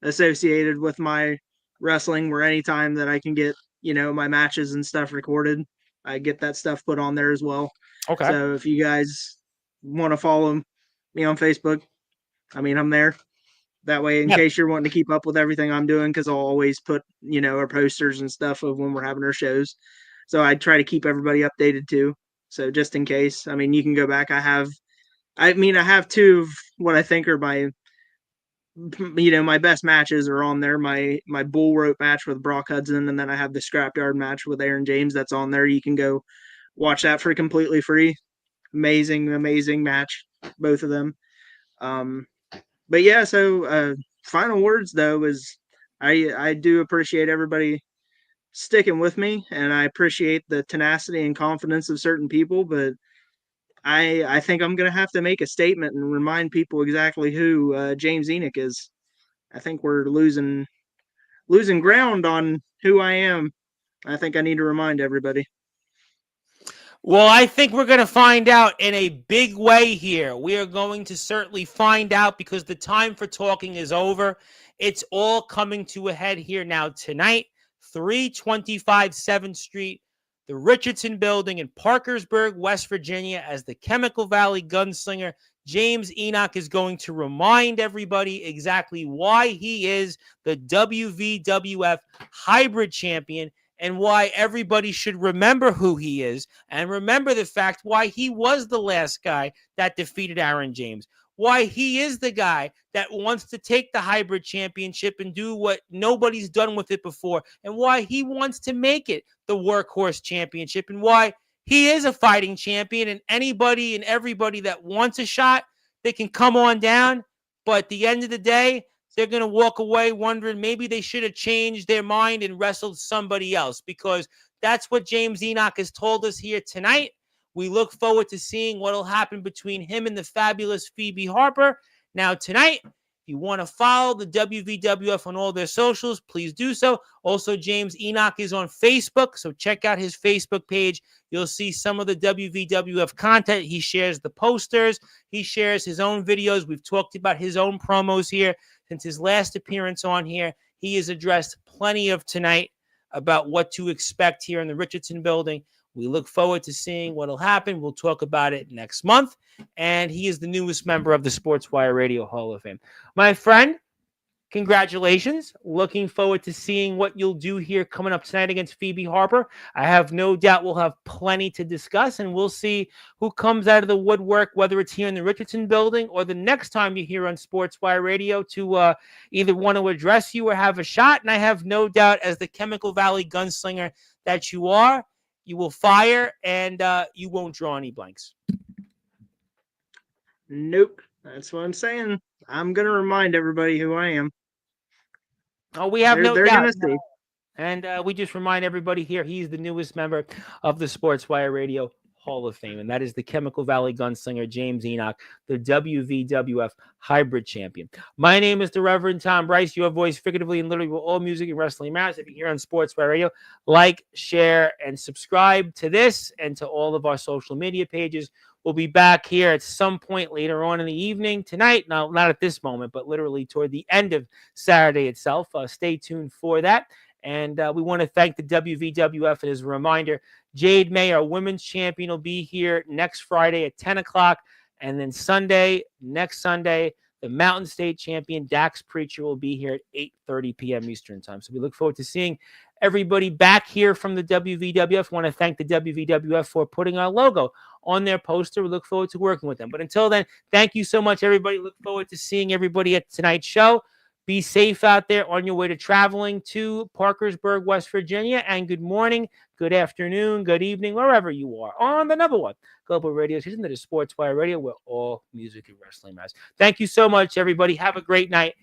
associated with my wrestling, where anytime that I can get my matches and stuff recorded, I get that stuff put on there as well. Okay. So if you guys want to follow me on Facebook, I mean I'm there. That way, in Yeah. case you're wanting to keep up with everything I'm doing, because I'll always put our posters and stuff of when we're having our shows. So I try to keep everybody updated too. So just in case, I mean, you can go back. I have two of what I think are my best matches are on there. My bull rope match with Brock Hudson, and then I have the scrapyard match with Aaron James that's on there. You can go watch that for completely free. amazing match, both of them. Um, but yeah, so final words though is I do appreciate everybody sticking with me, and I appreciate the tenacity and confidence of certain people, but I think I'm gonna have to make a statement and remind people exactly who James Enoch is. I think we're losing ground on who I am. I think I need to remind everybody. Well, I think we're going to find out in a big way here. We are going to certainly find out because the time for talking is over. It's all coming to a head here now tonight, 325 7th Street, the Richardson Building in Parkersburg, West Virginia, as the Chemical Valley gunslinger James Enoch is going to remind everybody exactly why he is the WVWF hybrid champion and why everybody should remember who he is and remember the fact why he was the last guy that defeated Aaron James, why he is the guy that wants to take the hybrid championship and do what nobody's done with it before, and why he wants to make it the workhorse championship, and why he is a fighting champion, and anybody and everybody that wants a shot, they can come on down. But at the end of the day, they're going to walk away wondering maybe they should have changed their mind and wrestled somebody else, because that's what James Enoch has told us here tonight. We look forward to seeing what will happen between him and the fabulous Phoebe Harper. Now, tonight, if you want to follow the WVWF on all their socials, please do so. Also, James Enoch is on Facebook, so check out his Facebook page. You'll see some of the WVWF content. He shares the posters. He shares his own videos. We've talked about his own promos here since his last appearance on here. He has addressed plenty of tonight about what to expect here in the Richardson Building. We look forward to seeing what will happen. We'll talk about it next month. And he is the newest member of the Sportswire Radio Hall of Fame. My friend, congratulations. Looking forward to seeing what you'll do here coming up tonight against Phoebe Harper. I have no doubt we'll have plenty to discuss, and we'll see who comes out of the woodwork, whether it's here in the Richardson Building or the next time you're here on Sportswire Radio to either want to address you or have a shot. And I have no doubt, as the Chemical Valley gunslinger that you are, you will fire and you won't draw any blanks. Nope. That's what I'm saying. I'm gonna remind everybody who I am. Oh, we have no They're doubt. gonna see. And we just remind everybody here, he's the newest member of the Sportswire Radio Hall of Fame, and that is the Chemical Valley gunslinger, James Enoch, the WVWF hybrid champion. My name is the Reverend Tom Bryce, your voice figuratively and literally with all music and wrestling matters. If you're here on Sportswire Radio, like, share, and subscribe to this and to all of our social media pages. We'll be back here at some point later on in the evening tonight. No, not at this moment, but literally toward the end of Saturday itself. Stay tuned for that. And we want to thank the WVWF. And as a reminder, Jade May, our women's champion, will be here next Friday at 10 o'clock. And then next Sunday, the Mountain State champion, Dax Preacher, will be here at 8:30 p.m. Eastern time. So we look forward to seeing everybody back here from the WVWF. I want to thank the WVWF for putting our logo on their poster. We look forward to working with them. But until then, thank you so much, everybody. Look forward to seeing everybody at tonight's show. Be safe out there on your way to traveling to Parkersburg, West Virginia. And good morning, good afternoon, good evening, wherever you are on the number one global radio station that is Sportswire Radio, where all music and wrestling matters. Thank you so much, everybody. Have a great night.